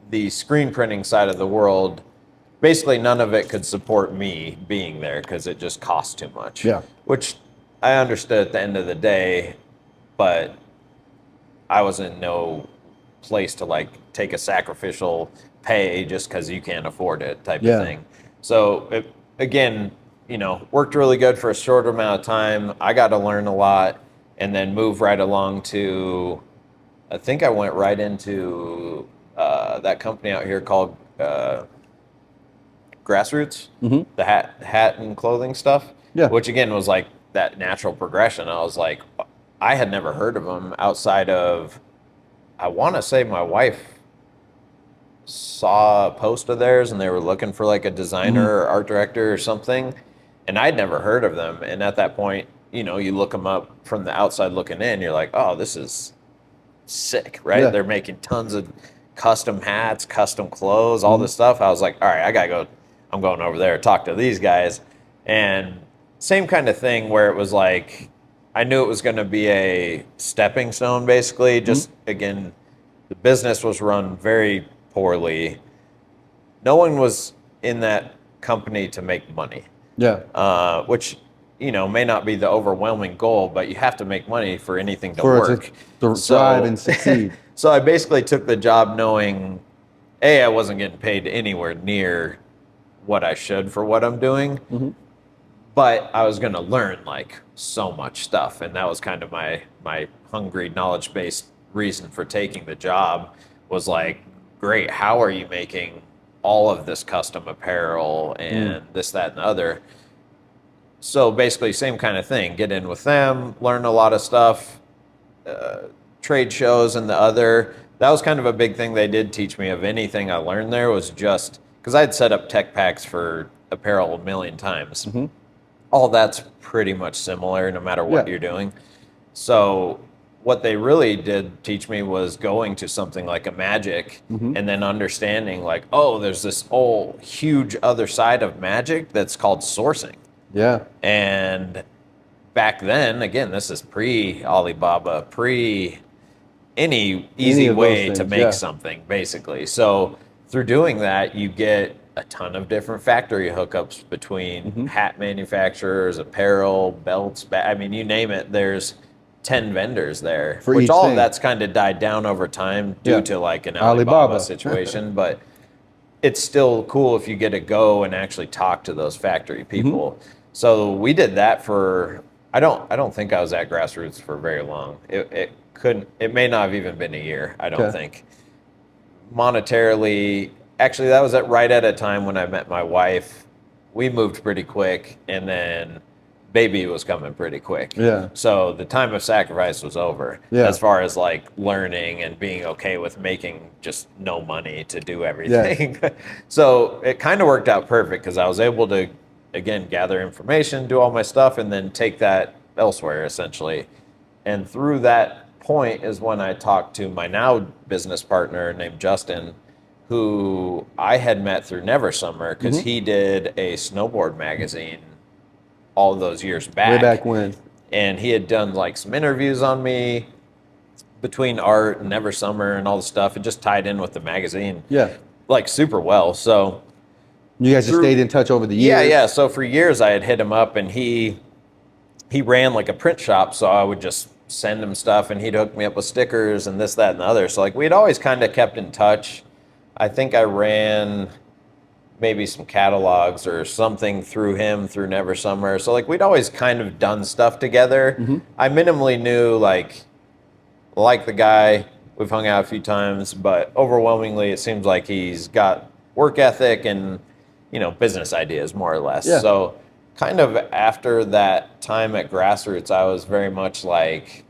the screen printing side of the world, basically none of it could support me being there because it just cost too much. Which I understood at the end of the day, but I was in no place to like take a sacrificial pay just because you can't afford it type of thing. So it, again, you know, worked really good for a short amount of time. I got to learn a lot and then move right along to, I think I went right into that company out here called Grassroots, the hat and clothing stuff, which again was like that natural progression. I was like, I had never heard of them outside of, I want to say my wife saw a post of theirs and they were looking for like a designer or art director or something. And I'd never heard of them. And at that point, you know, you look them up from the outside looking in, you're like, oh, this is sick, right? They're making tons of custom hats, custom clothes, all this stuff. I was like, all right, I gotta go. I'm going over there to talk to these guys. And same kind of thing where it was like, I knew it was going to be a stepping stone, basically. Just, again, the business was run very poorly. No one was in that company to make money. Which, you know, may not be the overwhelming goal, but you have to make money for anything to work. To thrive and succeed. So I basically took the job knowing, A, I wasn't getting paid anywhere near what I should for what I'm doing, but I was going to learn like so much stuff. And that was kind of my hungry, knowledge-based reason for taking the job, was like, great, how are you making all of this custom apparel and this, that, and the other? So basically, same kind of thing. Get in with them, learn a lot of stuff, trade shows and the other. That was kind of a big thing they did teach me. Of anything I learned there was just because I'd set up tech packs for apparel a million times. All that's pretty much similar no matter what you're doing. So what they really did teach me was going to something like a Magic and then understanding like, oh, there's this whole huge other side of Magic that's called sourcing. Yeah. And back then, again, this is pre-Alibaba, pre any easy way to make something, basically. So through doing that, you get a ton of different factory hookups between hat manufacturers, apparel, belts. I mean, you name it, there's 10 vendors there, for which all thing. of that's kind of died down over time due to like an Alibaba situation. But it's still cool if you get to go and actually talk to those factory people. So we did that for, I don't think I was at Grassroots for very long. It may not have even been a year, I don't think. Monetarily, actually that was right at a time when I met my wife. We moved pretty quick, and then baby was coming pretty quick. Yeah. So the time of sacrifice was over as far as like learning and being okay with making just no money to do everything. So it kind of worked out perfect because I was able to, again, gather information, do all my stuff, and then take that elsewhere essentially. And through that point is when I talked to my now business partner named Justin, who I had met through Never Summer because he did a snowboard magazine all those years back. Way back when. And he had done like some interviews on me between art and Never Summer and all the stuff. It just tied in with the magazine. Yeah. Like super well. So you guys just stayed in touch over the years? Yeah. So for years I had hit him up, and he ran like a print shop, so I would just send him stuff and he'd hook me up with stickers and this, that, and the other. So like we'd always kind of kept in touch. I think I ran maybe some catalogs or something through him through Never Summer. So like we'd always kind of done stuff together. I minimally knew like the guy. We've hung out a few times, but overwhelmingly it seems like he's got work ethic and, you know, business ideas more or less. Yeah. So kind of after that time at Grassroots, I was very much like,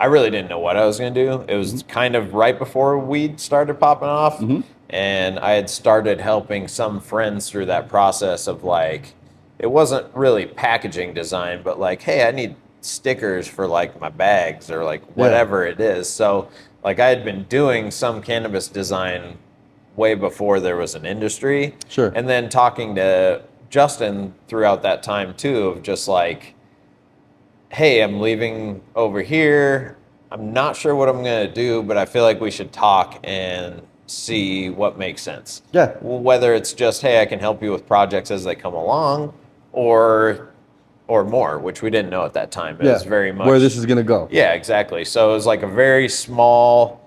I really didn't know what I was going to do. It was kind of right before weed started popping off. And I had started helping some friends through that process of like, it wasn't really packaging design, but like, hey, I need stickers for like my bags or like whatever it is. So like I had been doing some cannabis design way before there was an industry. Sure. And then talking to Justin throughout that time too, of just like, hey, I'm leaving over here. I'm not sure what I'm going to do, but I feel like we should talk and see what makes sense. Yeah. Whether it's just, hey, I can help you with projects as they come along, or more, which we didn't know at that time. It was very much where this is going to go. Yeah, exactly. So it was like a very small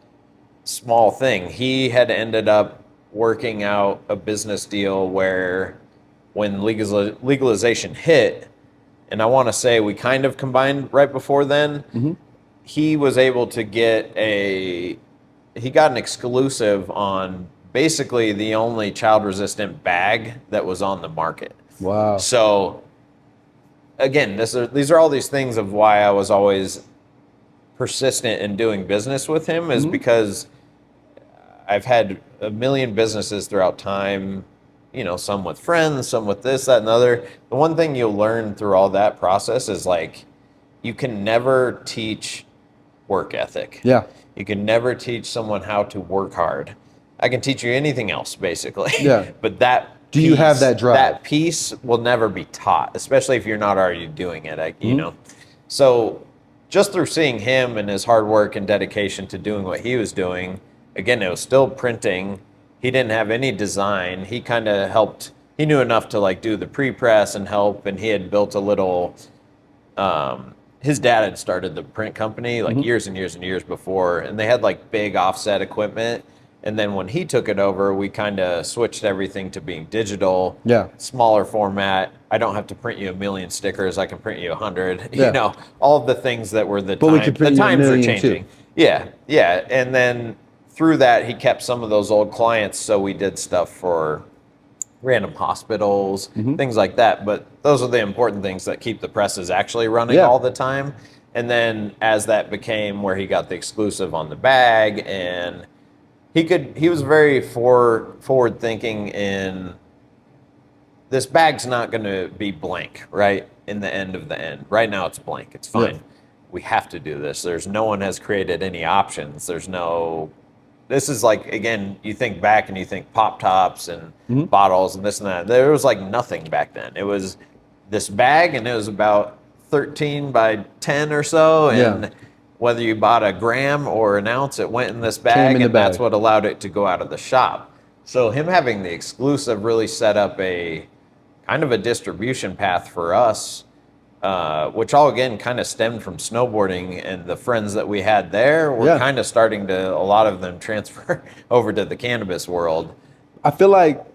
thing. He had ended up working out a business deal where when legalization hit, and I want to say we kind of combined right before then, he was able to get he got an exclusive on basically the only child-resistant bag that was on the market. Wow. So, again, these are all these things of why I was always persistent in doing business with him is because I've had a million businesses throughout time, you know, some with friends, some with this, that, and the other. The one thing you'll learn through all that process is like, you can never teach work ethic. Yeah. You can never teach someone how to work hard. I can teach you anything else, basically. Yeah. But that Do you have that drive? That piece will never be taught, especially if you're not already doing it, you know. So just through seeing him and his hard work and dedication to doing what he was doing, again, it was still printing. He didn't have any design. He kind of helped. He knew enough to like do the pre-press and help, and he had built a little his dad had started the print company like years and years and years before, and they had like big offset equipment. And then when he took it over, we kind of switched everything to being digital, smaller format. I don't have to print you 1 million stickers. I can print you 100. You know, all of the things that were the times are changing. Too. Yeah. And then through that, he kept some of those old clients. So we did stuff for random hospitals, things like that. But those are the important things that keep the presses actually running Yeah. all the time. And then as that became where he got the exclusive on the bag, and he was very forward thinking in, this bag's not going to be blank, right? In the end of the end. Right now it's blank. It's fine. Yeah. We have to do this. No one has created any options. This is like, again, you think back and you think pop tops and bottles and this and that. There was like nothing back then. It was this bag, and it was about 13 by 10 or so. And whether you bought a gram or an ounce, it went in this bag, and that's what allowed it to go out of the shop. So him having the exclusive really set up a kind of a distribution path for us, which all again kind of stemmed from snowboarding, and the friends that we had there were kind of starting to, a lot of them transfer over to the cannabis world. I feel like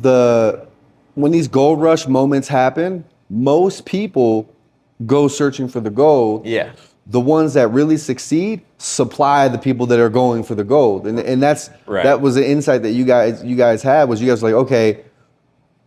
when these gold rush moments happen, most people go searching for the gold. Yeah. The ones that really succeed supply the people that are going for the gold, and that was the insight that you guys had. Was you guys were like, okay,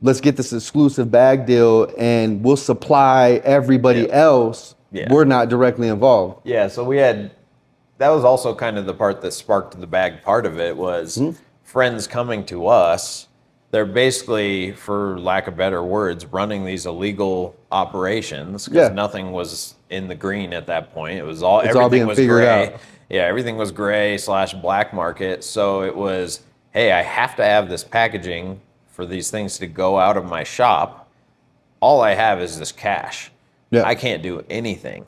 let's get this exclusive bag deal, and we'll supply everybody else. Yeah. We're not directly involved. Yeah, so that was also kind of the part that sparked the bag part of it, was friends coming to us. They're basically, for lack of better words, running these illegal operations, because nothing was in the green at that point. Everything was gray. Out. Yeah, everything was gray / black market. So it was, hey, I have to have this packaging for these things to go out of my shop. All I have is this cash. Yeah. I can't do anything.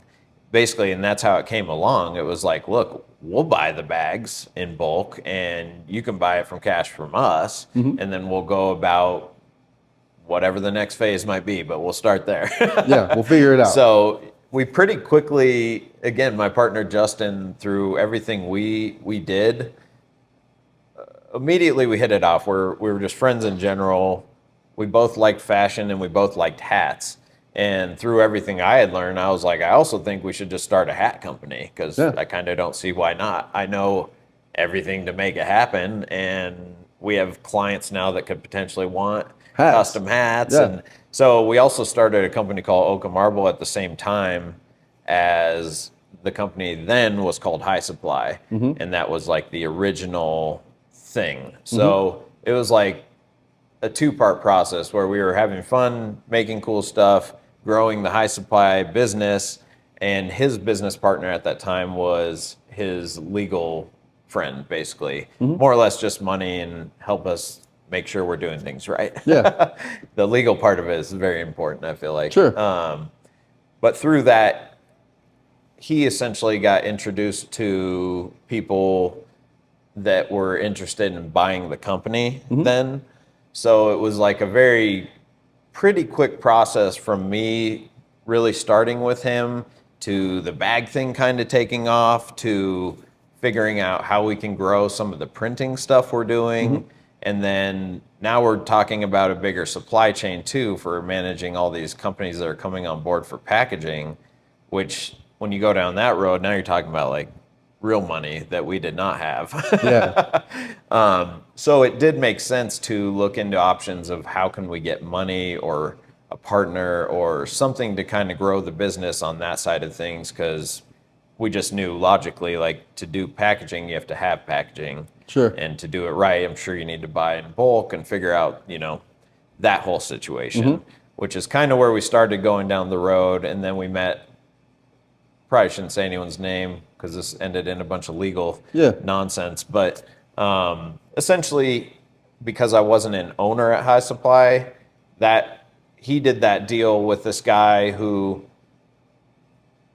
Basically, and that's how it came along. It was like, look, we'll buy the bags in bulk, and you can buy it from cash from us, and then we'll go about whatever the next phase might be, but we'll start there. Yeah, we'll figure it out. So we pretty quickly, again, my partner Justin, through everything we did, immediately we hit it off. We were just friends in general. We both liked fashion, and we both liked hats. And through everything I had learned, I was like, I also think we should just start a hat company, because I kind of don't see why not. I know everything to make it happen, and we have clients now that could potentially want custom hats. Yeah. And so we also started a company called Oka Marble at the same time, as the company then was called High Supply, and that was like the original thing. So it was like a two-part process where we were having fun, making cool stuff, growing the High Supply business, and his business partner at that time was his legal friend, basically. More or less just money and help us make sure we're doing things right. Yeah. The legal part of it is very important, I feel like. Sure. But through that, he essentially got introduced to people that were interested in buying the company then. So it was like a pretty quick process from me really starting with him, to the bag thing kind of taking off, to figuring out how we can grow some of the printing stuff we're doing. And then now we're talking about a bigger supply chain too, for managing all these companies that are coming on board for packaging, which when you go down that road, now you're talking about like real money that we did not have. Yeah. So it did make sense to look into options of how can we get money or a partner or something to kind of grow the business on that side of things, because we just knew logically, like, to do packaging, you have to have packaging. Sure. And to do it right, I'm sure you need to buy in bulk and figure out, that whole situation, which is kind of where we started going down the road. And then we met, probably shouldn't say anyone's name because this ended in a bunch of legal nonsense. But essentially, because I wasn't an owner at High Supply, that he did that deal with this guy who,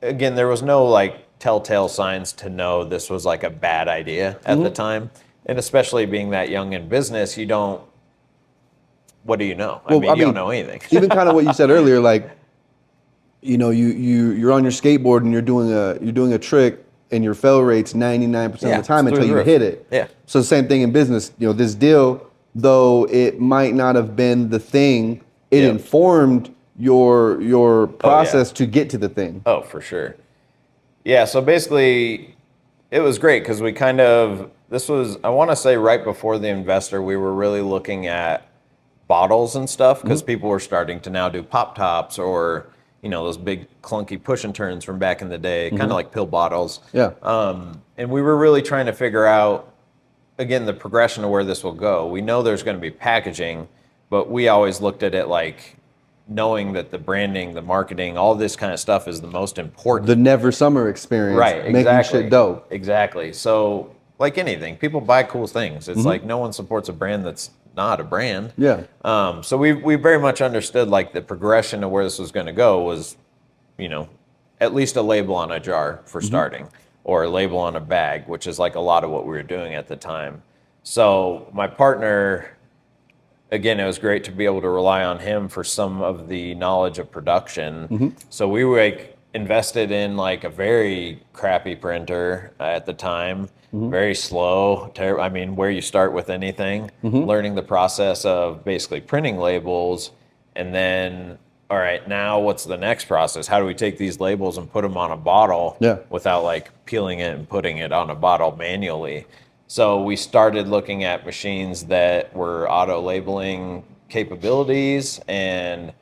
again, there was no like telltale signs to know this was like a bad idea at the time. And especially being that young in business, what do you know? I mean, you don't know anything. Even kind of what you said earlier, like, you're on your skateboard and you're doing a trick and your fail rate's 99% of the time until you hit it. Yeah. So the same thing in business. This deal, though it might not have been the thing, it informed your process to get to the thing. Oh, for sure. Yeah. So basically, it was great because we kind of, this was, I want to say right before the investor, we were really looking at bottles and stuff because people were starting to now do pop tops or, you know, those big clunky push and turns from back in the day, kind of like pill bottles. Yeah. And we were really trying to figure out, again, the progression of where this will go. We know there's going to be packaging, but we always looked at it like knowing that the branding, the marketing, all this kind of stuff is the most important. The never summer experience. Right, Making exactly. shit dope. Exactly. So, like anything, people buy cool things. It's like no one supports a brand that's not a brand. Yeah. So we very much understood like the progression of where this was going to go was, you know, at least a label on a jar for starting, or a label on a bag, which is like a lot of what we were doing at the time. So my partner, again, it was great to be able to rely on him for some of the knowledge of production. So we were like invested in like a very crappy printer at the time, very slow. I mean, where you start with anything, learning the process of basically printing labels, and then, all right, now what's the next process? How do we take these labels and put them on a bottle without like peeling it and putting it on a bottle manually? So we started looking at machines that were auto labeling capabilities, and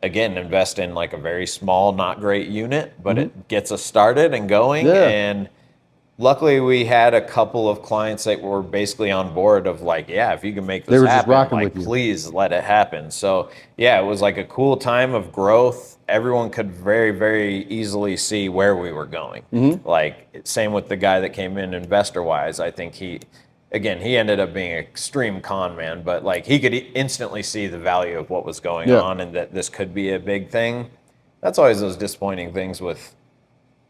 again, invest in like a very small, not great unit, but it gets us started and going. And luckily we had a couple of clients that were basically on board of like, yeah, if you can make this happen, like please let it happen. So yeah, it was like a cool time of growth. Everyone could very, very easily see where we were going. Like same with the guy that came in investor wise. I think he ended up being an extreme con man, but like he could instantly see the value of what was going on and that this could be a big thing. That's always those disappointing things with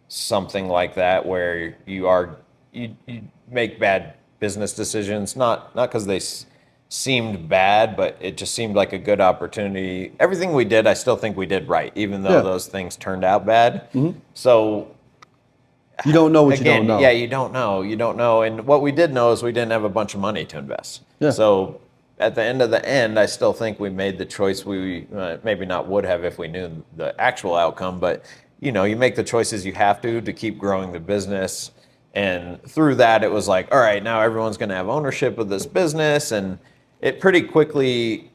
something like that, where you make bad business decisions, not because they seemed bad, but it just seemed like a good opportunity. Everything we did, I still think we did right, even though those things turned out bad. So you don't know what you don't know. Yeah, you don't know. And what we did know is we didn't have a bunch of money to invest. So at the end, I still think we made the choice we maybe not would have if we knew the actual outcome, but you know, you make the choices you have to keep growing the business. And through that, it was like, all right, now everyone's going to have ownership of this business. And it pretty quickly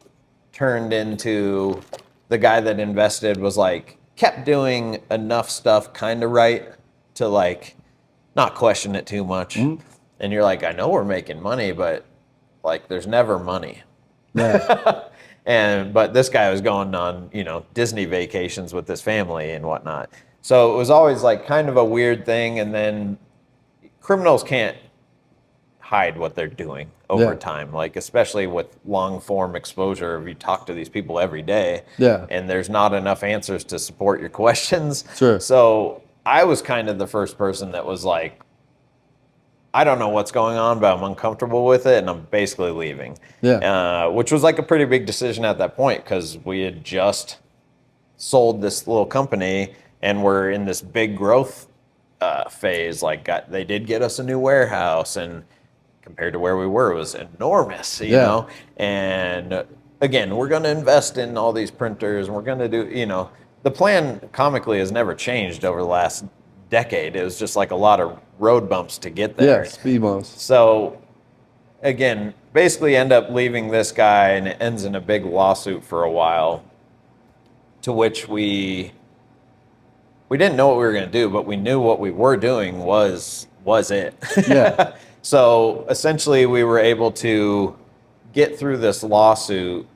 turned into the guy that invested was like, kept doing enough stuff kind of right to like not question it too much. And you're like, I know we're making money, but like there's never money. But this guy was going on, you know, Disney vacations with his family and whatnot. So it was always like kind of a weird thing. And then criminals can't hide what they're doing over time, like especially with long form exposure. If you talk to these people every day, and there's not enough answers to support your questions. So I was kind of the first person that was like, I don't know what's going on, but I'm uncomfortable with it, and I'm basically leaving. Which was like a pretty big decision at that point, because we had just sold this little company, and we're in this big growth phase. Like, they did get us a new warehouse, and compared to where we were, it was enormous, you know? And again, we're going to invest in all these printers, and we're going to do, you know, the plan comically has never changed over the last decade. It was just like a lot of road bumps to get there. Speed bumps. So again, basically end up leaving this guy, and it ends in a big lawsuit for a while, to which we didn't know what we were going to do, but we knew what we were doing was it. So essentially we were able to get through this lawsuit.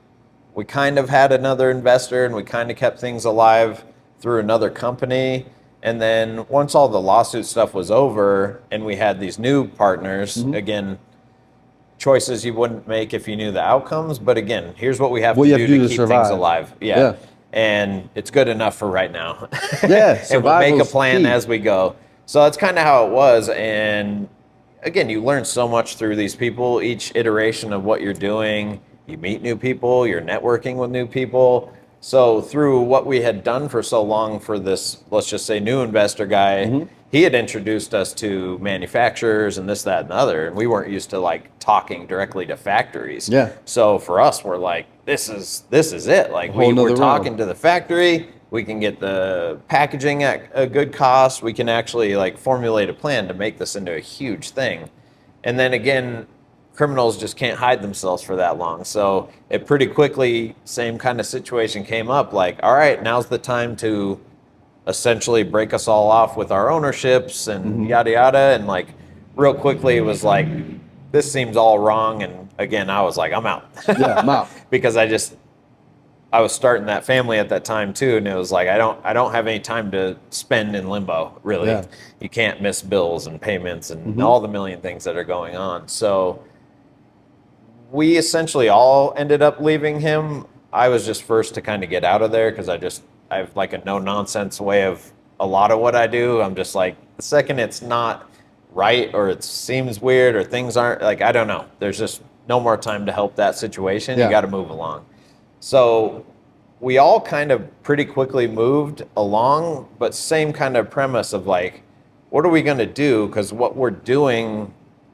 We kind of had another investor, and we kind of kept things alive through another company. And then once all the lawsuit stuff was over and we had these new partners, again, choices you wouldn't make if you knew the outcomes. But again, here's what we have to do to keep things alive. And it's good enough for right now. And we'll make a plan as we go. So that's kind of how it was. And again, you learn so much through these people, each iteration of what you're doing. You meet new people, you're networking with new people. So through what we had done for so long for this, let's just say, new investor guy, he had introduced us to manufacturers and this, that, and the other. And we weren't used to like talking directly to factories. So for us, we're like, this is it. Like we were talking to the factory, We can get the packaging at a good cost. We can actually like formulate a plan to make this into a huge thing. And then again, criminals just can't hide themselves for that long. So it pretty quickly, same kind of situation came up. Like, all right, now's the time to essentially break us all off with our ownerships and yada yada. And like real quickly it was like, this seems all wrong. And again, I was like, I'm out. Yeah, I'm out. Because I was starting that family at that time too, and it was like I don't have any time to spend in limbo, really. Yeah. You can't miss bills and payments and all the million things that are going on. So we essentially all ended up leaving him. I was just first to kind of get out of there because I have like a no nonsense way of a lot of what I do. I'm just like, the second it's not right or it seems weird or things aren't like, I don't know. There's just no more time to help that situation. Yeah. You got to move along. So we all kind of pretty quickly moved along, but same kind of premise of like, what are we going to do? Because what we're doing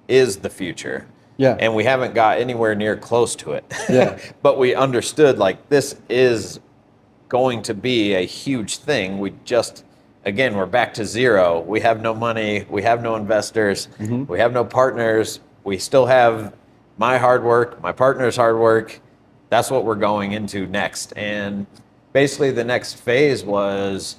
is the future. Yeah. And we haven't got anywhere near close to it. Yeah. But we understood like this is going to be a huge thing. We just, again, we're back to zero. We have no money. We have no investors. We have no partners. We still have my hard work, my partner's hard work. That's what we're going into next. And basically the next phase was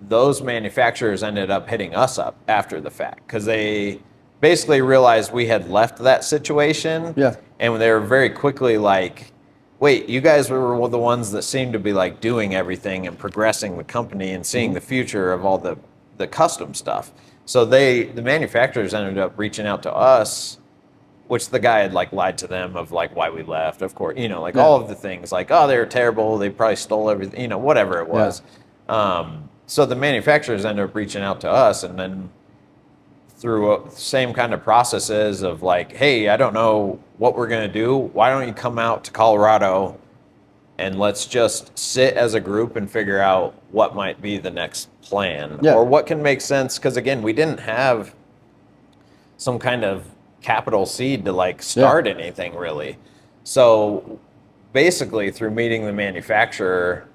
those manufacturers ended up hitting us up after the fact because they basically realized we had left that situation. Yeah. And they were very quickly like, wait, you guys were the ones that seemed to be like doing everything and progressing the company and seeing the future of all the custom stuff. So the manufacturers ended up reaching out to us, which the guy had like lied to them of like why we left, of course, you know, like all of the things like, oh, they were terrible. They probably stole everything, you know, whatever it was. So the manufacturers ended up reaching out to us and then through same kind of processes of like, hey, I don't know what we're going to do. Why don't you come out to Colorado and let's just sit as a group and figure out what might be the next plan or what can make sense. Because again, we didn't have some kind of capital seed to like start anything really. So basically through meeting the manufacturer,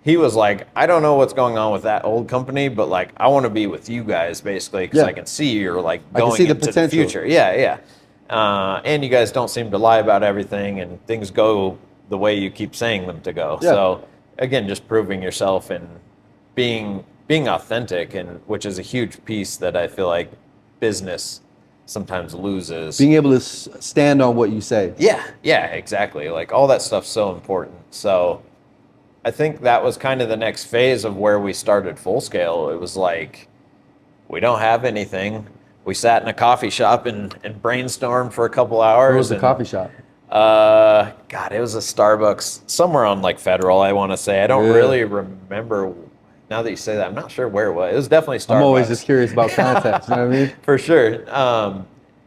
he was like, I don't know what's going on with that old company, but like I want to be with you guys basically because I can see you're like going into the future. And you guys don't seem to lie about everything and things go the way you keep saying them to go. So again, just proving yourself and being authentic, and which is a huge piece that I feel like business sometimes loses. Being able to stand on what you say. Yeah, exactly. Like all that stuff's so important. So I think that was kind of the next phase of where we started Full Scale. It was like, we don't have anything. We sat in a coffee shop and brainstormed for a couple hours. Where was the coffee shop? God, it was a Starbucks somewhere on like Federal, I want to say. I don't really remember. Now that you say that, I'm not sure where it was. It was definitely Starbucks. I'm always just curious about context, you know what I mean? For sure.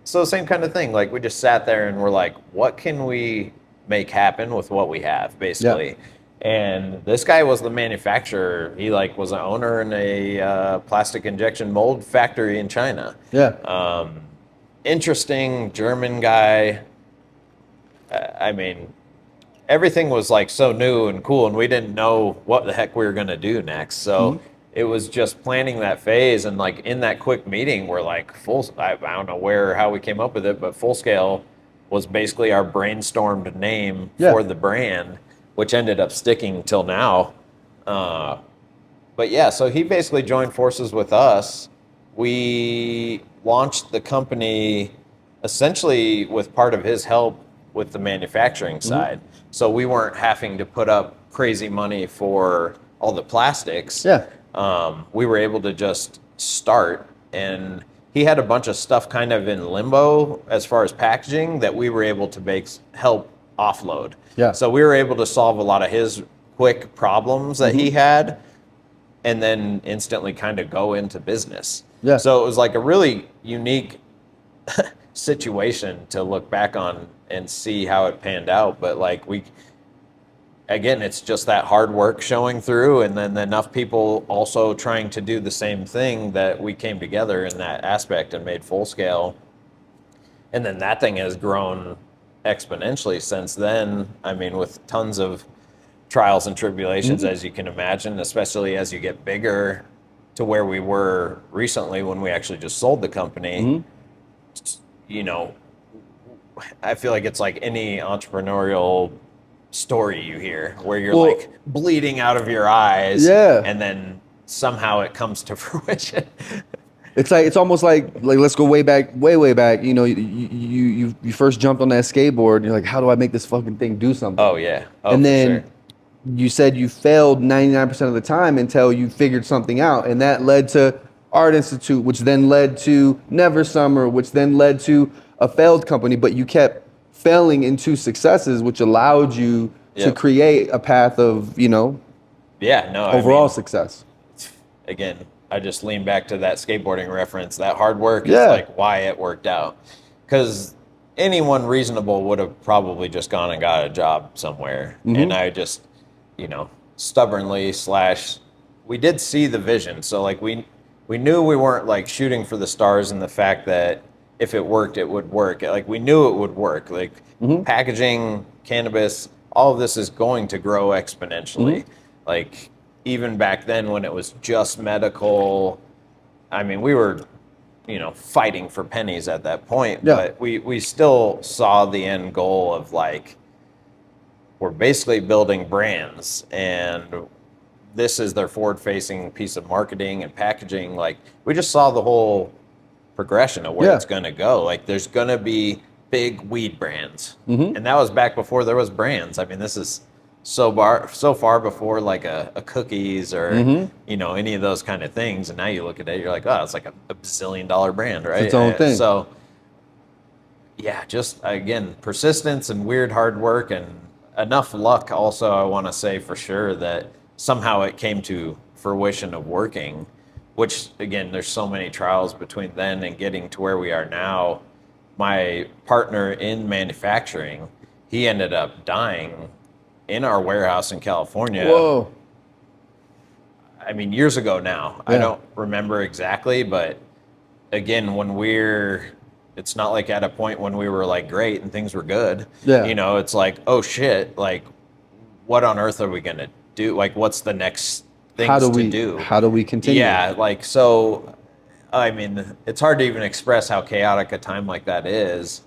So same kind of thing. Like we just sat there and we're like, what can we make happen with what we have, basically? Yeah. And this guy was the manufacturer. He like was an owner in a plastic injection mold factory in China. Yeah. Interesting German guy. I mean, everything was like so new and cool, and we didn't know what the heck we were gonna do next. So it was just planning that phase, and like in that quick meeting, we're like I don't know where or how we came up with it, but Full Scale was basically our brainstormed name for the brand, which ended up sticking till now. But yeah, so he basically joined forces with us. We launched the company essentially with part of his help with the manufacturing side. So we weren't having to put up crazy money for all the plastics. Yeah. We were able to just start, and he had a bunch of stuff kind of in limbo as far as packaging that we were able to help offload. Yeah. So we were able to solve a lot of his quick problems that he had and then instantly kind of go into business. Yeah. So it was like a really unique situation to look back on and see how it panned out. But like again, it's just that hard work showing through, and then enough people also trying to do the same thing that we came together in that aspect and made Full Scale. And then that thing has grown exponentially since then. I mean, with tons of trials and tribulations, as you can imagine, especially as you get bigger to where we were recently when we actually just sold the company. You know, I feel like it's like any entrepreneurial story you hear where you're like bleeding out of your eyes, and then somehow it comes to fruition. It's like, it's almost like let's go way back. You know, you first jumped on that skateboard and you're like, how do I make this fucking thing do something? Oh yeah. Oh, and for then sure. you said you failed 99% of the time until you figured something out, and that led to Art Institute, which then led to Never Summer, which then led to a failed company, but you kept failing into successes, which allowed you to create a path of, you know, overall success. Again, I just lean back to that skateboarding reference. That hard work is like why it worked out. Because anyone reasonable would have probably just gone and got a job somewhere. And I just, you know, stubbornly we did see the vision. So like we knew we weren't like shooting for the stars, and the fact that if it worked, it would work. Like we knew it would work. Like packaging, cannabis, all of this is going to grow exponentially. Like even back then when it was just medical, I mean, we were, you know, fighting for pennies at that point, but we still saw the end goal of like, we're basically building brands, and this is their forward-facing piece of marketing and packaging. Like we just saw the whole progression of where it's going to go. Like there's going to be big weed brands, and that was back before there was brands. I mean, this is so far before like a cookies or you know, any of those kind of things. And now you look at it, you're like, oh, it's like a bazillion-dollar brand, right? It's its own thing. So yeah, just again, persistence and weird hard work and enough luck. Also, I want to say for sure that somehow it came to fruition of working, which again, there's so many trials between then and getting to where we are now. My partner in manufacturing, he ended up dying in our warehouse in California. Whoa. I mean, years ago now. I don't remember exactly, but again, it's not like at a point when we were like great and things were good. You know, it's like, oh shit, like what on earth are we going to do? Like what's the next things to do? How do we continue? Yeah, like so, I mean, it's hard to even express how chaotic a time like that is.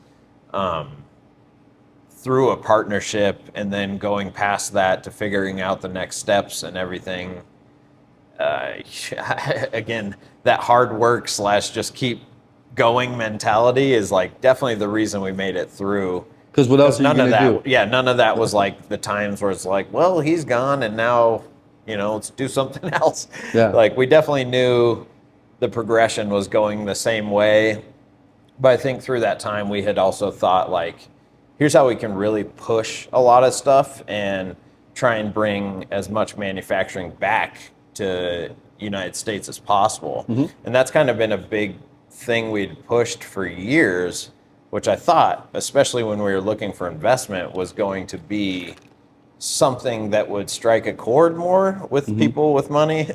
Through a partnership and then going past that to figuring out the next steps and everything. Again, that hard work / just keep going mentality is like definitely the reason we made it through. Because what else are you none of gonna that do? Yeah, none of that was like the times where it's like, well, he's gone and now, you know, let's do something else. Like we definitely knew the progression was going the same way, but I think through that time we had also thought like, here's how we can really push a lot of stuff and try and bring as much manufacturing back to United States as possible. And that's kind of been a big thing we'd pushed for years, which I thought, especially when we were looking for investment, was going to be something that would strike a chord more with people with money.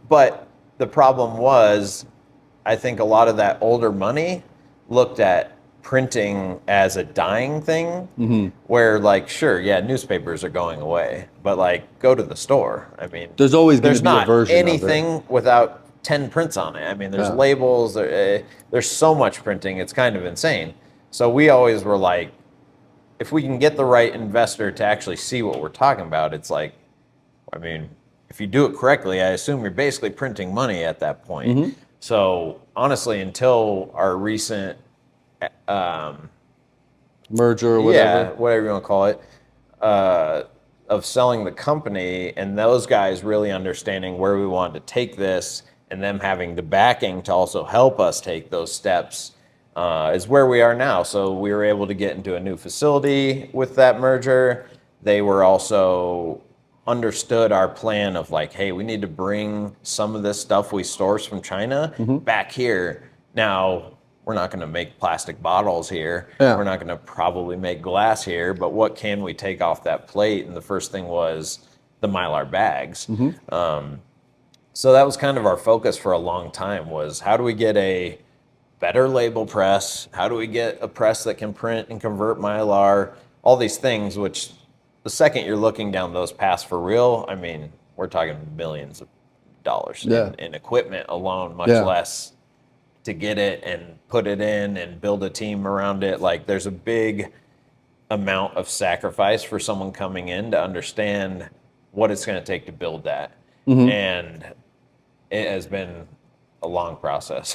But the problem was, I think a lot of that older money looked at printing as a dying thing, where like, sure, yeah, newspapers are going away, but like go to the store. I mean, There's always going to be a not version anything without 10 prints on it. I mean, there's labels, there's so much printing, it's kind of insane. So we always were like, if we can get the right investor to actually see what we're talking about, it's like, I mean, if you do it correctly, I assume you're basically printing money at that point. So honestly, until our recent merger or whatever. Yeah, whatever you want to call it, of selling the company and those guys really understanding where we wanted to take this and them having the backing to also help us take those steps is where we are now. So we were able to get into a new facility with that merger. They were also understood our plan of like, hey, we need to bring some of this stuff we source from China back here. Now, we're not going to make plastic bottles here. We're not going to probably make glass here, but what can we take off that plate? And the first thing was the Mylar bags. So that was kind of our focus for a long time, was how do we get a better label press? How do we get a press that can print and convert Mylar? All these things, which the second you're looking down those paths for real, I mean, we're talking millions of dollars in equipment alone, much less to get it and put it in and build a team around it. Like there's a big amount of sacrifice for someone coming in to understand what it's going to take to build that. And it has been a long process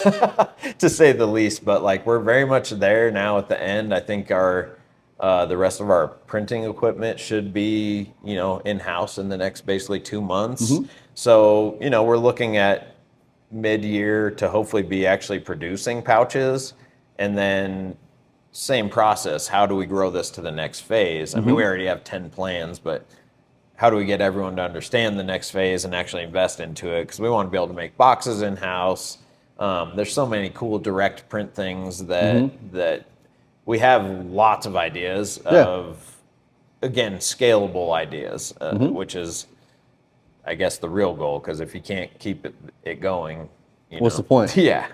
to say the least, but like we're very much there now at the end. I think our the rest of our printing equipment should be, you know, in-house in the next basically 2 months. So, you know, we're looking at mid-year to hopefully be actually producing pouches, and then same process. How do we grow this to the next phase? I mean, we already have 10 plans, but how do we get everyone to understand the next phase and actually invest into it? Because we want to be able to make boxes in-house. There's so many cool direct print things that we have lots of ideas of, again, scalable ideas, which is, I guess, the real goal. Because if you can't keep it going, what's the point? Yeah.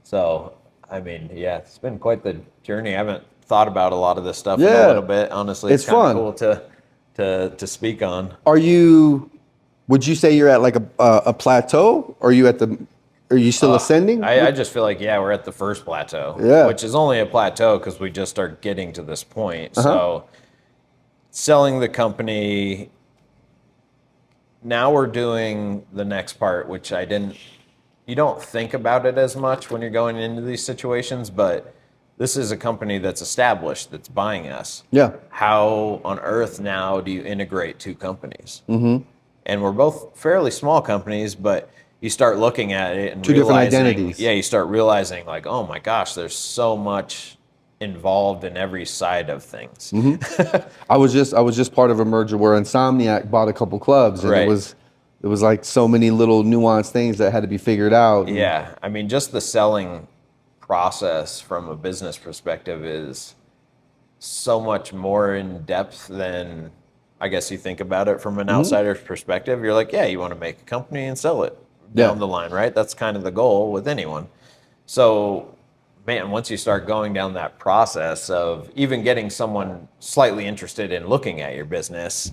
So, I mean, yeah, it's been quite the journey. I haven't thought about a lot of this stuff in a little bit. Honestly, it's kind of cool to speak on. Would you say you're at like a plateau? Or are you still ascending? I just feel like, we're at the first plateau, which is only a plateau because we just are getting to this point. So selling the company, now we're doing the next part, which you don't think about it as much when you're going into these situations, but this is a company that's established, that's buying us. Yeah. How on earth now do you integrate two companies? And we're both fairly small companies, but you start looking at it and two different identities. Yeah, you start realizing like, oh my gosh, there's so much involved in every side of things. I was just part of a merger where Insomniac bought a couple clubs, and it was like so many little nuanced things that had to be figured out. Yeah, I mean, just the selling process from a business perspective is so much more in depth than I guess you think about it from an outsider's perspective. You're like, yeah, you want to make a company and sell it down the line, right? That's kind of the goal with anyone. So, man, once you start going down that process of even getting someone slightly interested in looking at your business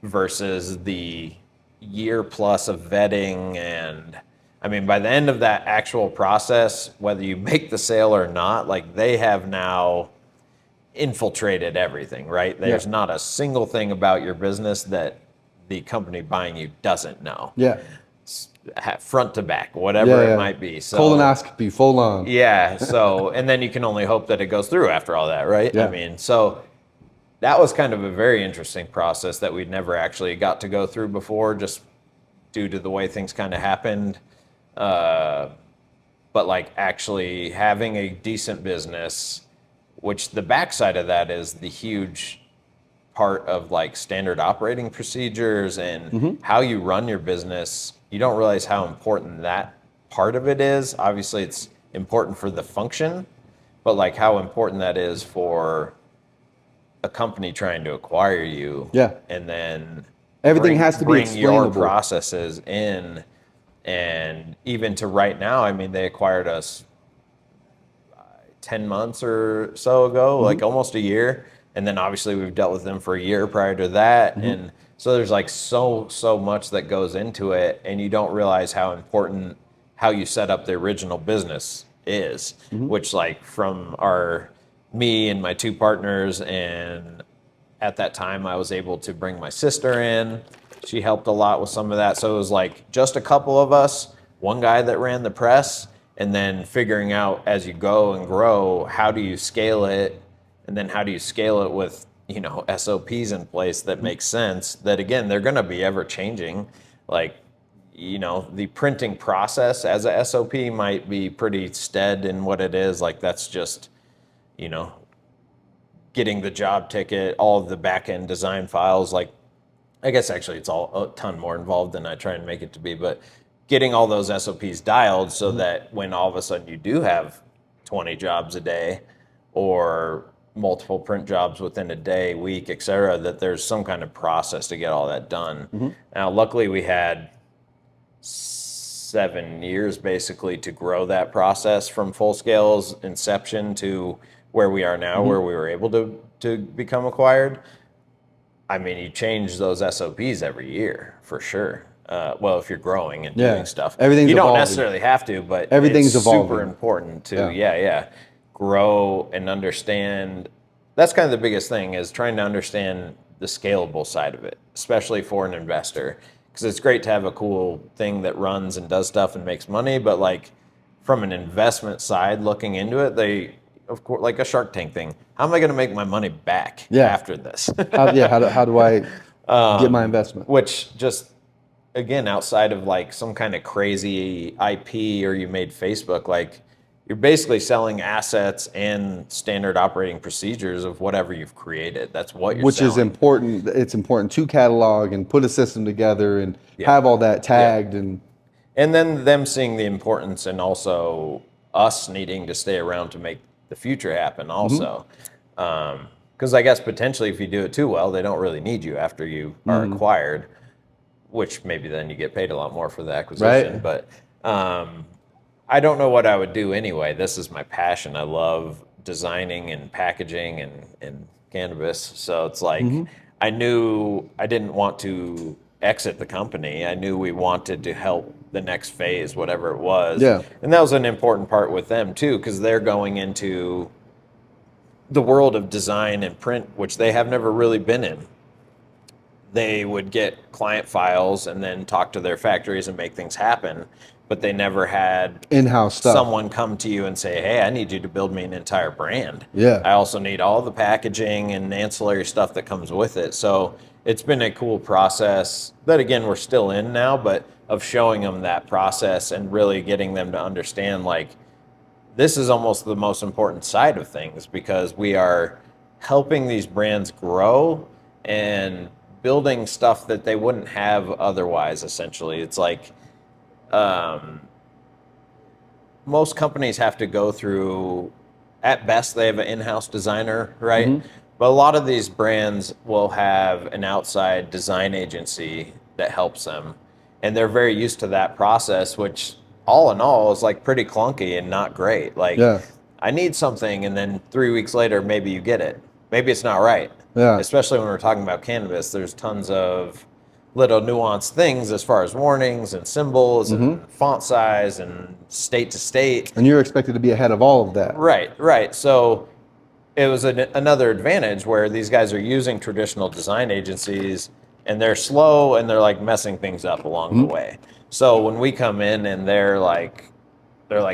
versus the year plus of vetting, and I mean, by the end of that actual process, whether you make the sale or not, like they have now infiltrated everything, right? There's not a single thing about your business that the company buying you doesn't know. Front to back, whatever it might be. So, colonoscopy, full on. Yeah. So, and then you can only hope that it goes through after all that, right? I mean, so that was kind of a very interesting process that we'd never actually got to go through before, just due to the way things kind of happened. But like actually having a decent business, which the backside of that is the huge part of like standard operating procedures and how you run your business. You don't realize how important that part of it is. Obviously, it's important for the function, but like how important that is for a company trying to acquire you. And then everything has to be bring explainable. Your processes in. And even to right now, I mean, they acquired us 10 months or so ago, like almost a year. And then obviously we've dealt with them for a year prior to that. And so there's like so much that goes into it, and you don't realize how important how you set up the original business is, which like from me and my two partners, and at that time I was able to bring my sister in. She helped a lot with some of that. So it was like just a couple of us, one guy that ran the press, and then figuring out as you go and grow, how do you scale it? And then how do you scale it with, you know, SOPs in place that make sense, that again, they're going to be ever changing. Like, you know, the printing process as a SOP might be pretty stead in what it is. Like that's just, you know, getting the job ticket, all of the back end design files. Like, I guess actually it's all a ton more involved than I try and make it to be, but getting all those SOPs dialed so that when all of a sudden you do have 20 jobs a day or multiple print jobs within a day, week, et cetera, that there's some kind of process to get all that done. Now, luckily we had 7 years basically to grow that process from full scale's inception to where we are now, where we were able to become acquired. I mean, you change those SOPs every year for sure. Well, if you're growing and doing stuff, Everything's you don't evolving. necessarily have to, but Everything's it's super evolving. important to, grow and understand. That's kind of the biggest thing, is trying to understand the scalable side of it, especially for an investor. Because it's great to have a cool thing that runs and does stuff and makes money, but like from an investment side, looking into it, they, of course, like a Shark Tank thing. How am I going to make my money back after this? How do I get my investment? Which just, again, outside of like some kind of crazy IP, or you made Facebook, like you're basically selling assets and standard operating procedures of whatever you've created. That's what you're Which selling. is important. It's important to catalog and put a system together and have all that tagged and then them seeing the importance, and also us needing to stay around to make the future happen also. Because I guess potentially if you do it too well, they don't really need you after you are acquired, which maybe then you get paid a lot more for the acquisition. Right. But I don't know what I would do anyway. This is my passion. I love designing and packaging and cannabis. So it's like, I knew I didn't want to exit the company. I knew we wanted to help the next phase, whatever it was. Yeah. And that was an important part with them too, because they're going into the world of design and print, which they have never really been in. They would get client files and then talk to their factories and make things happen, but they never had in-house stuff. Someone come to you and say, hey, I need you to build me an entire brand. Yeah. I also need all the packaging and ancillary stuff that comes with it. So it's been a cool process that, again, we're still in now, but of showing them that process and really getting them to understand, like, this is almost the most important side of things, because we are helping these brands grow and building stuff that they wouldn't have otherwise, essentially. It's like, most companies have to go through, at best, they have an in-house designer, right? But a lot of these brands will have an outside design agency that helps them. And they're very used to that process, which all in all is like pretty clunky and not great. Like, I need something, and then 3 weeks later, maybe you get it. Maybe it's not right. Especially when we're talking about cannabis, there's tons of little nuanced things as far as warnings and symbols and font size and state to state. And you're expected to be ahead of all of that. Right. So it was another advantage where these guys are using traditional design agencies, and they're slow and they're like messing things up along the way. So when we come in and they're like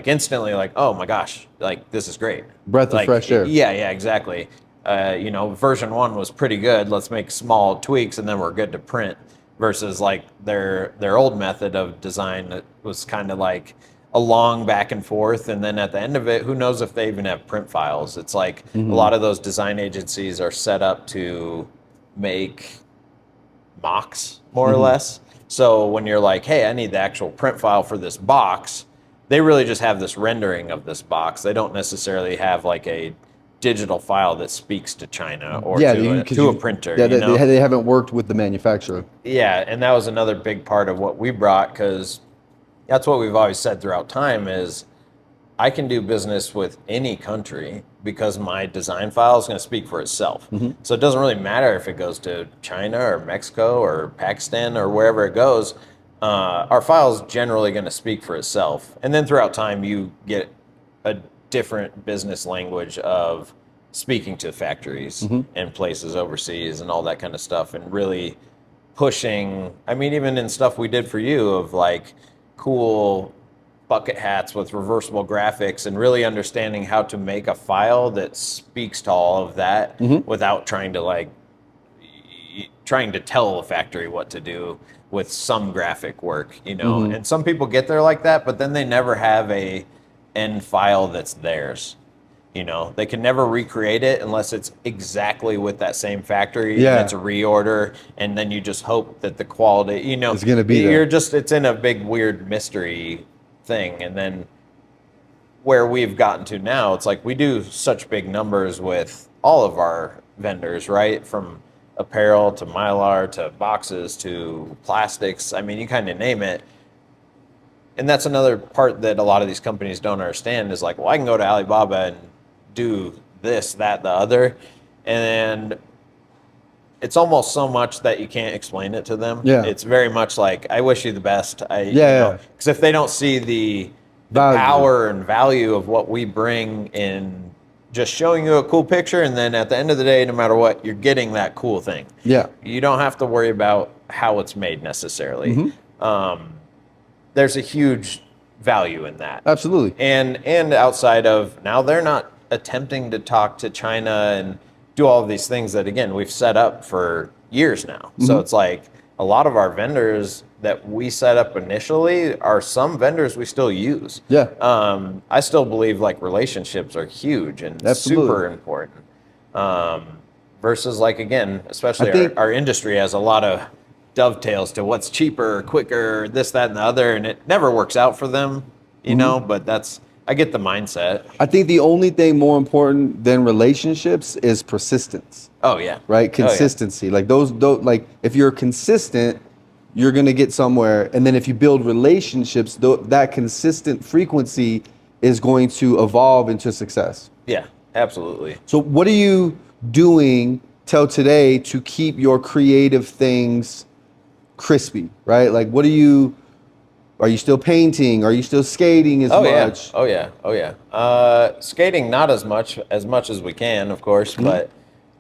instantly like, oh my gosh, like this is great. Breath of fresh air. Yeah, exactly. Version 1 was pretty good. Let's make small tweaks and then we're good to print. Versus like their old method of design that was kind of like a long back and forth, and then at the end of it, who knows if they even have print files. It's like a lot of those design agencies are set up to make mocks, more or less. So when you're like, hey, I need the actual print file for this box, they really just have this rendering of this box. They don't necessarily have like a digital file that speaks to China or to a printer. They haven't worked with the manufacturer. Yeah, and that was another big part of what we brought, because that's what we've always said throughout time is I can do business with any country because my design file is going to speak for itself. So it doesn't really matter if it goes to China or Mexico or Pakistan or wherever it goes. Our file is generally going to speak for itself. And then throughout time, you get a different business language of speaking to factories and places overseas and all that kind of stuff, and really pushing, I mean, even in stuff we did for you of like cool bucket hats with reversible graphics, and really understanding how to make a file that speaks to all of that without trying to tell a factory what to do with some graphic work, and some people get there like that, but then they never have a end file that's theirs. They can never recreate it unless it's exactly with that same factory. And it's a reorder, and then you just hope that the quality, it's going to be there. It's in a big weird mystery thing. And then where we've gotten to now, it's like we do such big numbers with all of our vendors, right? From apparel to Mylar to boxes to plastics. I mean, you kind of name it. And that's another part that a lot of these companies don't understand is like, well, I can go to Alibaba and do this, that, the other. And it's almost so much that you can't explain it to them. Yeah. It's very much like, I wish you the best. Yeah. Because if they don't see the Value. power and value of what we bring in just showing you a cool picture, and then at the end of the day, no matter what, you're getting that cool thing. Yeah. You don't have to worry about how it's made necessarily. Mm-hmm. There's a huge value in that. Absolutely. And outside of, now they're not attempting to talk to China and do all of these things that, again, we've set up for years now. So it's like a lot of our vendors that we set up initially are some vendors we still use. Yeah. I still believe like relationships are huge and Absolutely. super important. Versus like, again, especially I think- our industry has a lot of dovetails to what's cheaper, quicker, this, that, and the other, and it never works out for them, you know, but I get the mindset. I think the only thing more important than relationships is persistence. Oh yeah. Right? Consistency. Like those, like if you're consistent, you're going to get somewhere. And then if you build relationships, that consistent frequency is going to evolve into success. Yeah, absolutely. So what are you doing till today to keep your creative things crispy, right? Like are you still painting? Are you still skating as much? Oh yeah. Skating, not as much as we can, of course, but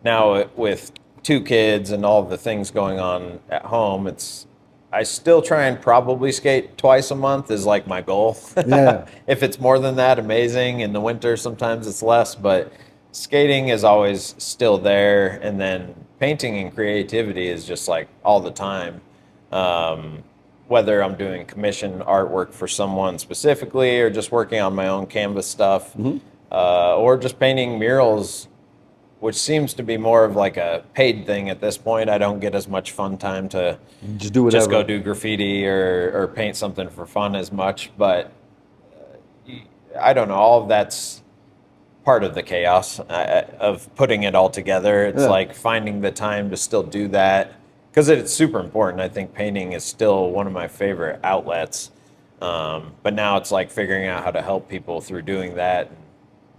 now with 2 kids and all the things going on at home, I still try and probably skate twice a month is like my goal. Yeah. If it's more than that, amazing. In the winter, sometimes it's less, but skating is always still there. And then painting and creativity is just like all the time. Whether I'm doing commission artwork for someone specifically or just working on my own canvas stuff, or just painting murals, which seems to be more of like a paid thing at this point. I don't get as much fun time to Just do whatever. just go do graffiti or paint something for fun as much. But I don't know. All of that's part of the chaos of putting it all together. It's like finding the time to still do that. Because it's super important. I think painting is still one of my favorite outlets. But now it's like figuring out how to help people through doing that and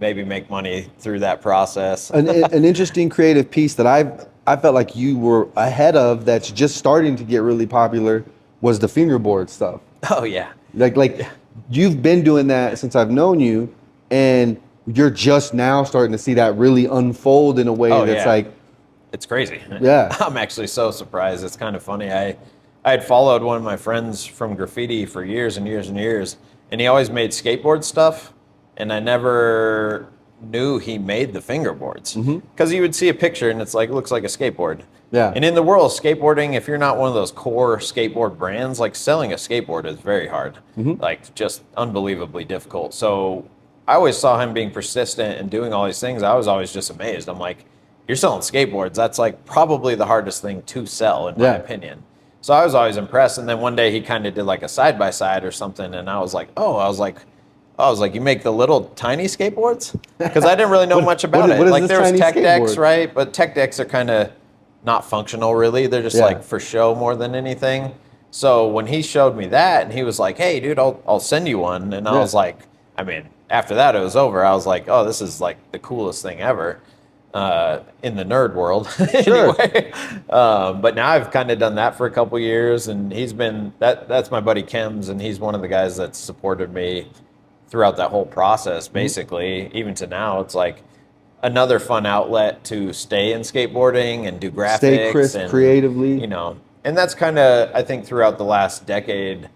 maybe make money through that process. An interesting creative piece that I felt like you were ahead of that's just starting to get really popular was the fingerboard stuff. Oh, yeah. Like you've been doing that since I've known you, and you're just now starting to see that really unfold in a way that's like, it's crazy. Yeah. I'm actually so surprised. It's kind of funny. I had followed one of my friends from graffiti for years and years and years, and he always made skateboard stuff, and I never knew he made the fingerboards. Because you would see a picture, and it's like, it looks like a skateboard. Yeah. And in the world of skateboarding, if you're not one of those core skateboard brands, like selling a skateboard is very hard. Like just unbelievably difficult. So I always saw him being persistent and doing all these things. I was always just amazed. I'm like, you're selling skateboards. That's like probably the hardest thing to sell, in my opinion. So I was always impressed. And then one day he kind of did like a side-by-side or something. And I was like, you make the little tiny skateboards? Because I didn't really know much about it. Like there was tech decks, right? But tech decks are kind of not functional really. They're just like for show more than anything. So when he showed me that and he was like, hey dude, I'll send you one. And I was like, I mean, after that it was over. I was like, oh, this is like the coolest thing ever. In the nerd world anyway. But now I've kind of done that for a couple years, and he's been that's my buddy Kim's, and he's one of the guys that's supported me throughout that whole process basically. Even to now, it's like another fun outlet to stay in skateboarding and do graphics, stay crisp and creatively, and that's kind of, I think, throughout the last decade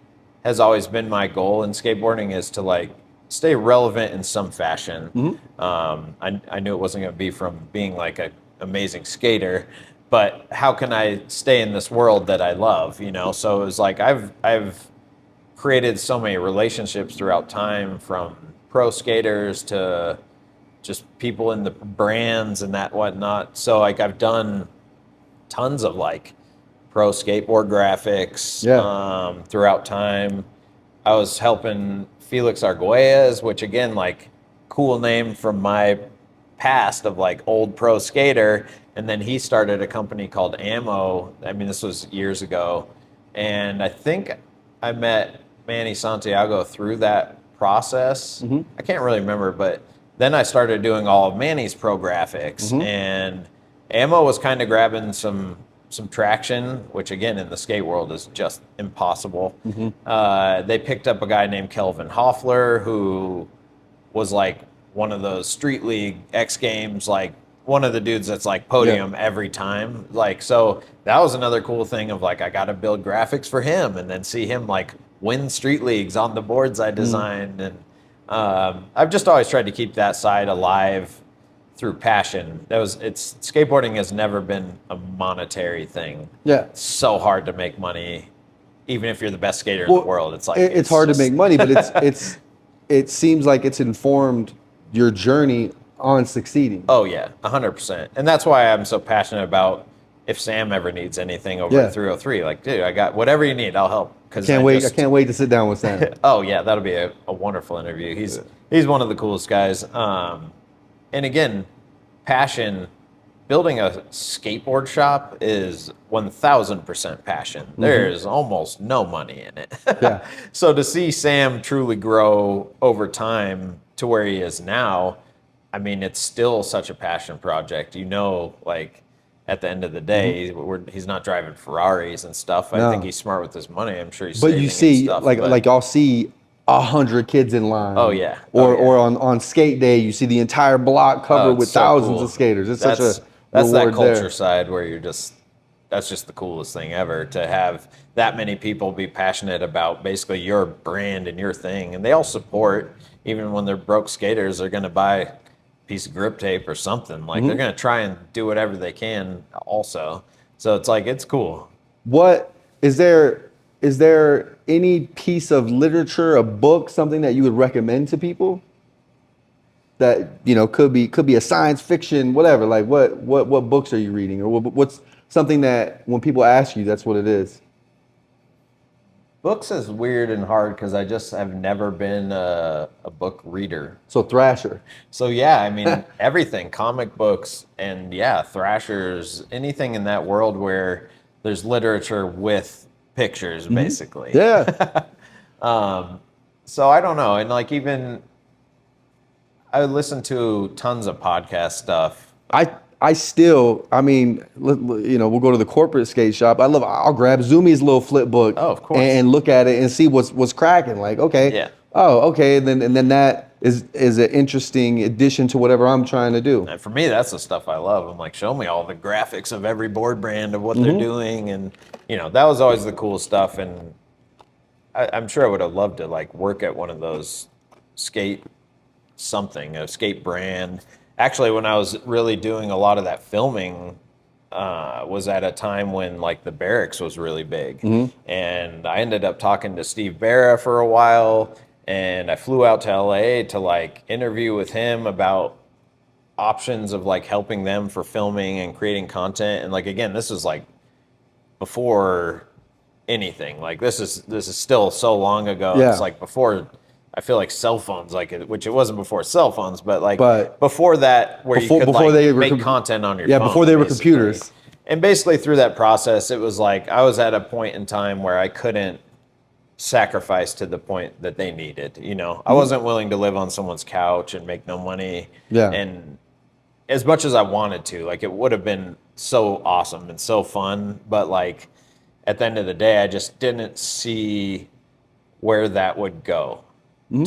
has always been my goal in skateboarding, is to like stay relevant in some fashion. I knew it wasn't going to be from being like an amazing skater, but how can I stay in this world that I love, So it was like I've created so many relationships throughout time, from pro skaters to just people in the brands and that whatnot. So like I've done tons of like pro skateboard graphics throughout time. I was helping Felix Arguelles, which again, like cool name from my past of like old pro skater. And then he started a company called Ammo. I mean, this was years ago. And I think I met Manny Santiago through that process. I can't really remember, but then I started doing all of Manny's pro graphics. Ammo was kind of grabbing some traction, which again in the skate world is just impossible. They picked up a guy named Kelvin Hoffler, who was like one of those street league X Games, like one of the dudes that's like podium every time. Like, so that was another cool thing of like, I got to build graphics for him and then see him like win street leagues on the boards I designed. And I've just always tried to keep that side alive through passion. It's skateboarding has never been a monetary thing. Yeah. It's so hard to make money, even if you're the best skater in the world. It's like it's hard to make money, but it seems like it's informed your journey on succeeding. Oh yeah, 100%. And that's why I'm so passionate about if Sam ever needs anything over at 303. Like, dude, I got whatever you need, I'll help. I can't wait to sit down with Sam. Oh yeah, that'll be a wonderful interview. He's one of the coolest guys. And again, passion. Building a skateboard shop is 1,000% passion. There's almost no money in it. Yeah. So to see Sam truly grow over time to where he is now, I mean, it's still such a passion project. You know, like at the end of the day, he's not driving Ferraris and stuff. I think he's smart with his money. I'm sure he's. But you see, like I'll see 100 kids in line. Oh yeah. Or on skate day, you see the entire block covered with thousands of skaters. That's such a that's that reward culture there. side where that's just the coolest thing ever, to have that many people be passionate about basically your brand and your thing. And they all support, even when they're broke skaters, they're going to buy a piece of grip tape or something. Like they're going to try and do whatever they can also. So it's like, it's cool. What is there any piece of literature, a book, something that you would recommend to people? That, you know, could be a science fiction, whatever. Like what books are you reading, or what's something that when people ask you, that's what it is? Books is weird and hard because I just have never been a book reader. So Thrasher. So yeah, I mean everything, comic books and Thrashers, anything in that world where there's literature with pictures, basically. Yeah. So I don't know, and like even. I listen to tons of podcast stuff. I mean, you know, we'll go to the corporate skate shop. I'll grab Zumi's little flip book. Oh, of course. And look at it and see what's cracking. Like, okay. Yeah. Oh, okay. And then that is an interesting addition to whatever I'm trying to do. And for me, that's the stuff I love. I'm like, show me all the graphics of every board brand of what they're doing. And, you know, that was always the cool stuff. And I'm sure I would have loved to like work at one of those a skate brand. Actually, when I was really doing a lot of that filming, was at a time when like the Barracks was really big. And I ended up talking to Steve Barra for a while, and I flew out to LA to like interview with him about options of like helping them for filming and creating content. And like, again, this is like before anything. Like this is still so long ago. Yeah. It's like before, I feel like cell phones, like which it wasn't before cell phones, but before that, where you could like make content on your phone. Yeah, before they were basically. computers. And basically through that process, it was like I was at a point in time where I couldn't sacrifice to the point that they needed. You know, I wasn't willing to live on someone's couch and make no money. Yeah. And as much as I wanted to, like it would have been so awesome and so fun, but like at the end of the day, I just didn't see where that would go.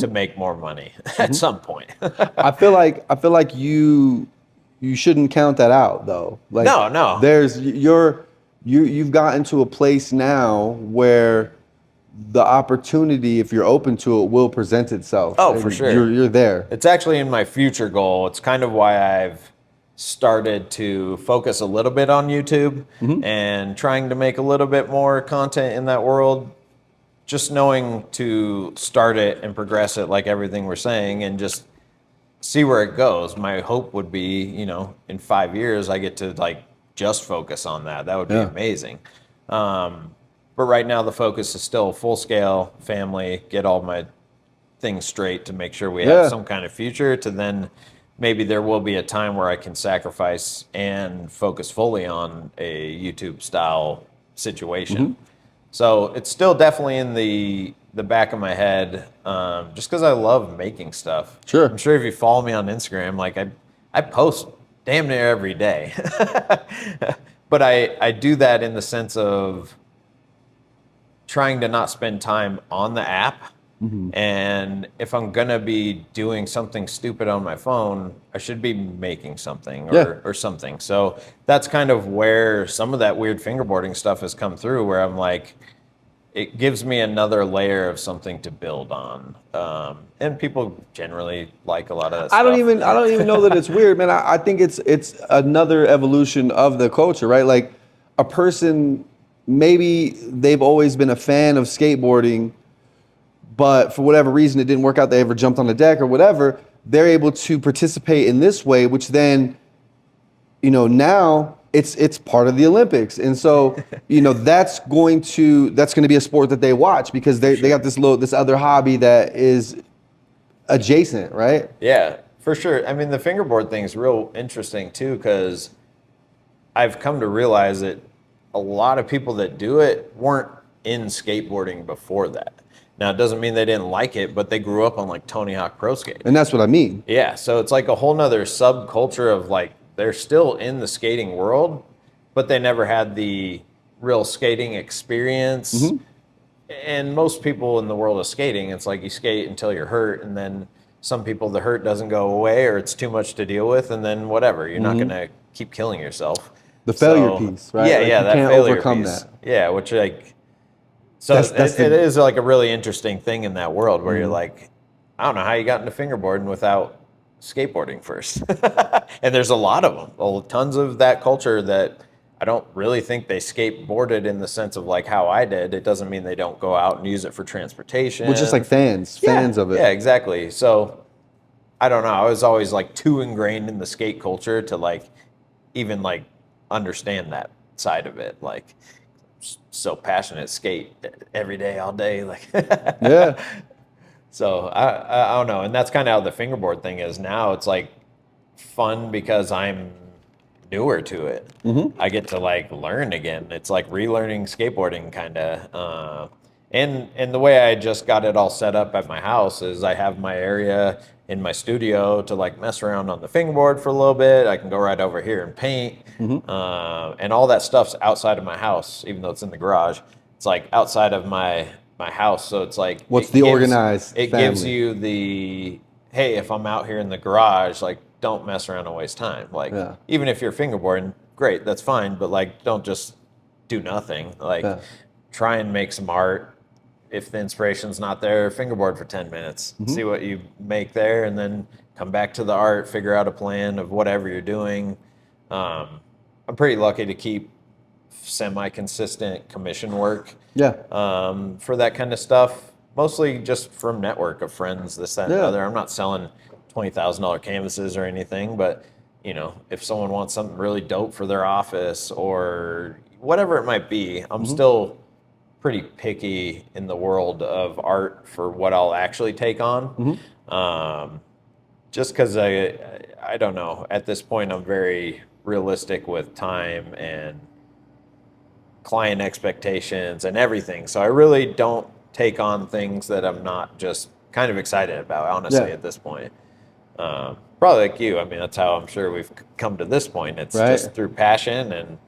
To make more money at some point. I feel like you shouldn't count that out though. Like no. You've gotten to a place now where the opportunity, if you're open to it, will present itself. Oh, for sure. You're there. It's actually in my future goal. It's kind of why I've started to focus a little bit on YouTube and trying to make a little bit more content in that world. Just knowing to start it and progress it like everything we're saying and just see where it goes. My hope would be, you know, in 5 years, I get to like just focus on that. That would be amazing. But right now the focus is still full scale family, get all my things straight to make sure we have some kind of future, to then maybe there will be a time where I can sacrifice and focus fully on a YouTube style situation. So it's still definitely in the back of my head, just because I love making stuff. Sure. I'm sure if you follow me on Instagram, like I post damn near every day. But I do that in the sense of trying to not spend time on the app. And if I'm going to be doing something stupid on my phone, I should be making something or something. So that's kind of where some of that weird fingerboarding stuff has come through, where I'm like, it gives me another layer of something to build on. And people generally like a lot of that stuff. I don't even know that it's weird, man. I think it's another evolution of the culture, right? Like a person, maybe they've always been a fan of skateboarding, but for whatever reason, it didn't work out. They ever jumped on the deck or whatever. They're able to participate in this way, which then, now it's part of the Olympics. And so, that's going to be a sport that they watch because they got this other hobby that is adjacent, right? Yeah, for sure. I mean, the fingerboard thing is real interesting too, because I've come to realize that a lot of people that do it weren't in skateboarding before that. Now, it doesn't mean they didn't like it, but they grew up on like Tony Hawk Pro Skate. And that's what I mean. Yeah, so it's like a whole nother subculture of like, they're still in the skating world, but they never had the real skating experience. And most people in the world of skating, it's like you skate until you're hurt, and then some people, the hurt doesn't go away or it's too much to deal with, and then whatever, you're not going to keep killing yourself. The failure piece, right? Yeah, like yeah, you that can't failure overcome piece. that. Yeah, which like, so it is like a really interesting thing in that world where you're like, I don't know how you got into fingerboarding without skateboarding first. And there's a lot of them, tons of that culture that I don't really think they skateboarded in the sense of like how I did. It doesn't mean they don't go out and use it for transportation. Well, just like fans of it. Yeah, exactly. So I don't know. I was always like too ingrained in the skate culture to like even like understand that side of it. Like, so passionate, skate every day, all day. Like, yeah. So I don't know. And that's kind of how the fingerboard thing is now. It's like fun because I'm newer to it. I get to like learn again. It's like relearning skateboarding kind of. And the way I just got it all set up at my house is I have my area in my studio to like mess around on the fingerboard for a little bit. I can go right over here and paint. And all that stuff's outside of my house, even though it's in the garage. It's like outside of my house. So it's like, organized It family. gives you the, hey, if I'm out here in the garage, like don't mess around and waste time. Like even if you're fingerboarding, great, that's fine. But like, don't just do nothing. Like try and make some art. If the inspiration's not there, fingerboard for 10 minutes, see what you make there, and then come back to the art, figure out a plan of whatever you're doing. I'm pretty lucky to keep semi-consistent commission work for that kind of stuff, mostly just from network of friends, this, that, and the other. I'm not selling $20,000 canvases or anything, but if someone wants something really dope for their office or whatever it might be, I'm still pretty picky in the world of art for what I'll actually take on. Just because I don't know, at this point I'm very realistic with time and client expectations and everything. So I really don't take on things that I'm not just kind of excited about, honestly, at this point. Probably like you. I mean, that's how I'm sure we've come to this point. It's just through passion and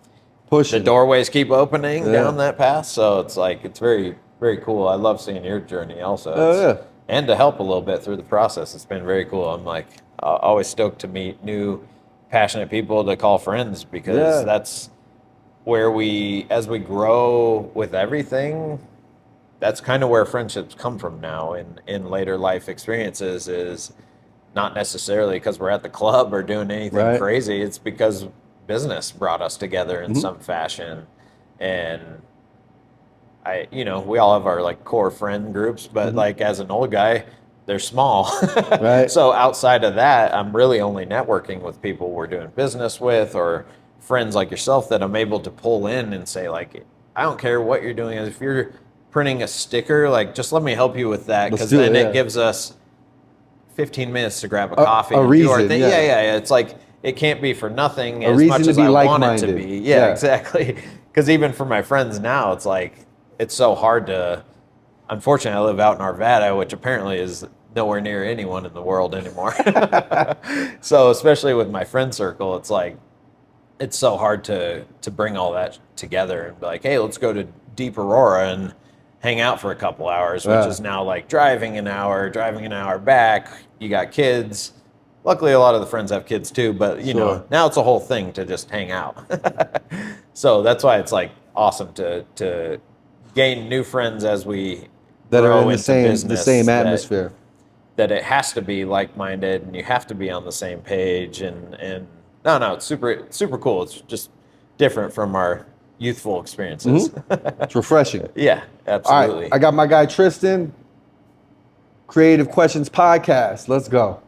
the doorways keep opening down that path. So it's like, it's very, very cool. I love seeing your journey also. And to help a little bit through the process. It's been very cool. I'm like, always stoked to meet new passionate people to call friends, because that's where as we grow with everything, that's kind of where friendships come from now in later life experiences, is not necessarily because we're at the club or doing anything crazy. It's because business brought us together in some fashion. And we all have our like core friend groups, but like as an old guy, they're small. So outside of that, I'm really only networking with people we're doing business with, or friends like yourself that I'm able to pull in and say like, I don't care what you're doing. If you're printing a sticker, like just let me help you with that, because then it gives us 15 minutes to grab a coffee and do our thing. It's like, it can't be for nothing as much as I want it to be. Yeah, exactly. Because even for my friends now, it's like, it's so hard to, unfortunately, I live out in Arvada, which apparently is nowhere near anyone in the world anymore. So especially with my friend circle, it's like it's so hard to bring all that together and be like, hey, let's go to Deep Aurora and hang out for a couple hours, which is now like driving an hour back. You got kids. Luckily, a lot of the friends have kids too, but you know, now it's a whole thing to just hang out. So that's why it's like awesome to gain new friends as we that grow are in into the same atmosphere. That it has to be like-minded and you have to be on the same page and no, it's super cool. It's just different from our youthful experiences. It's refreshing. Yeah, absolutely. All right, I got my guy Tristan, Creative Questions Podcast. Let's go.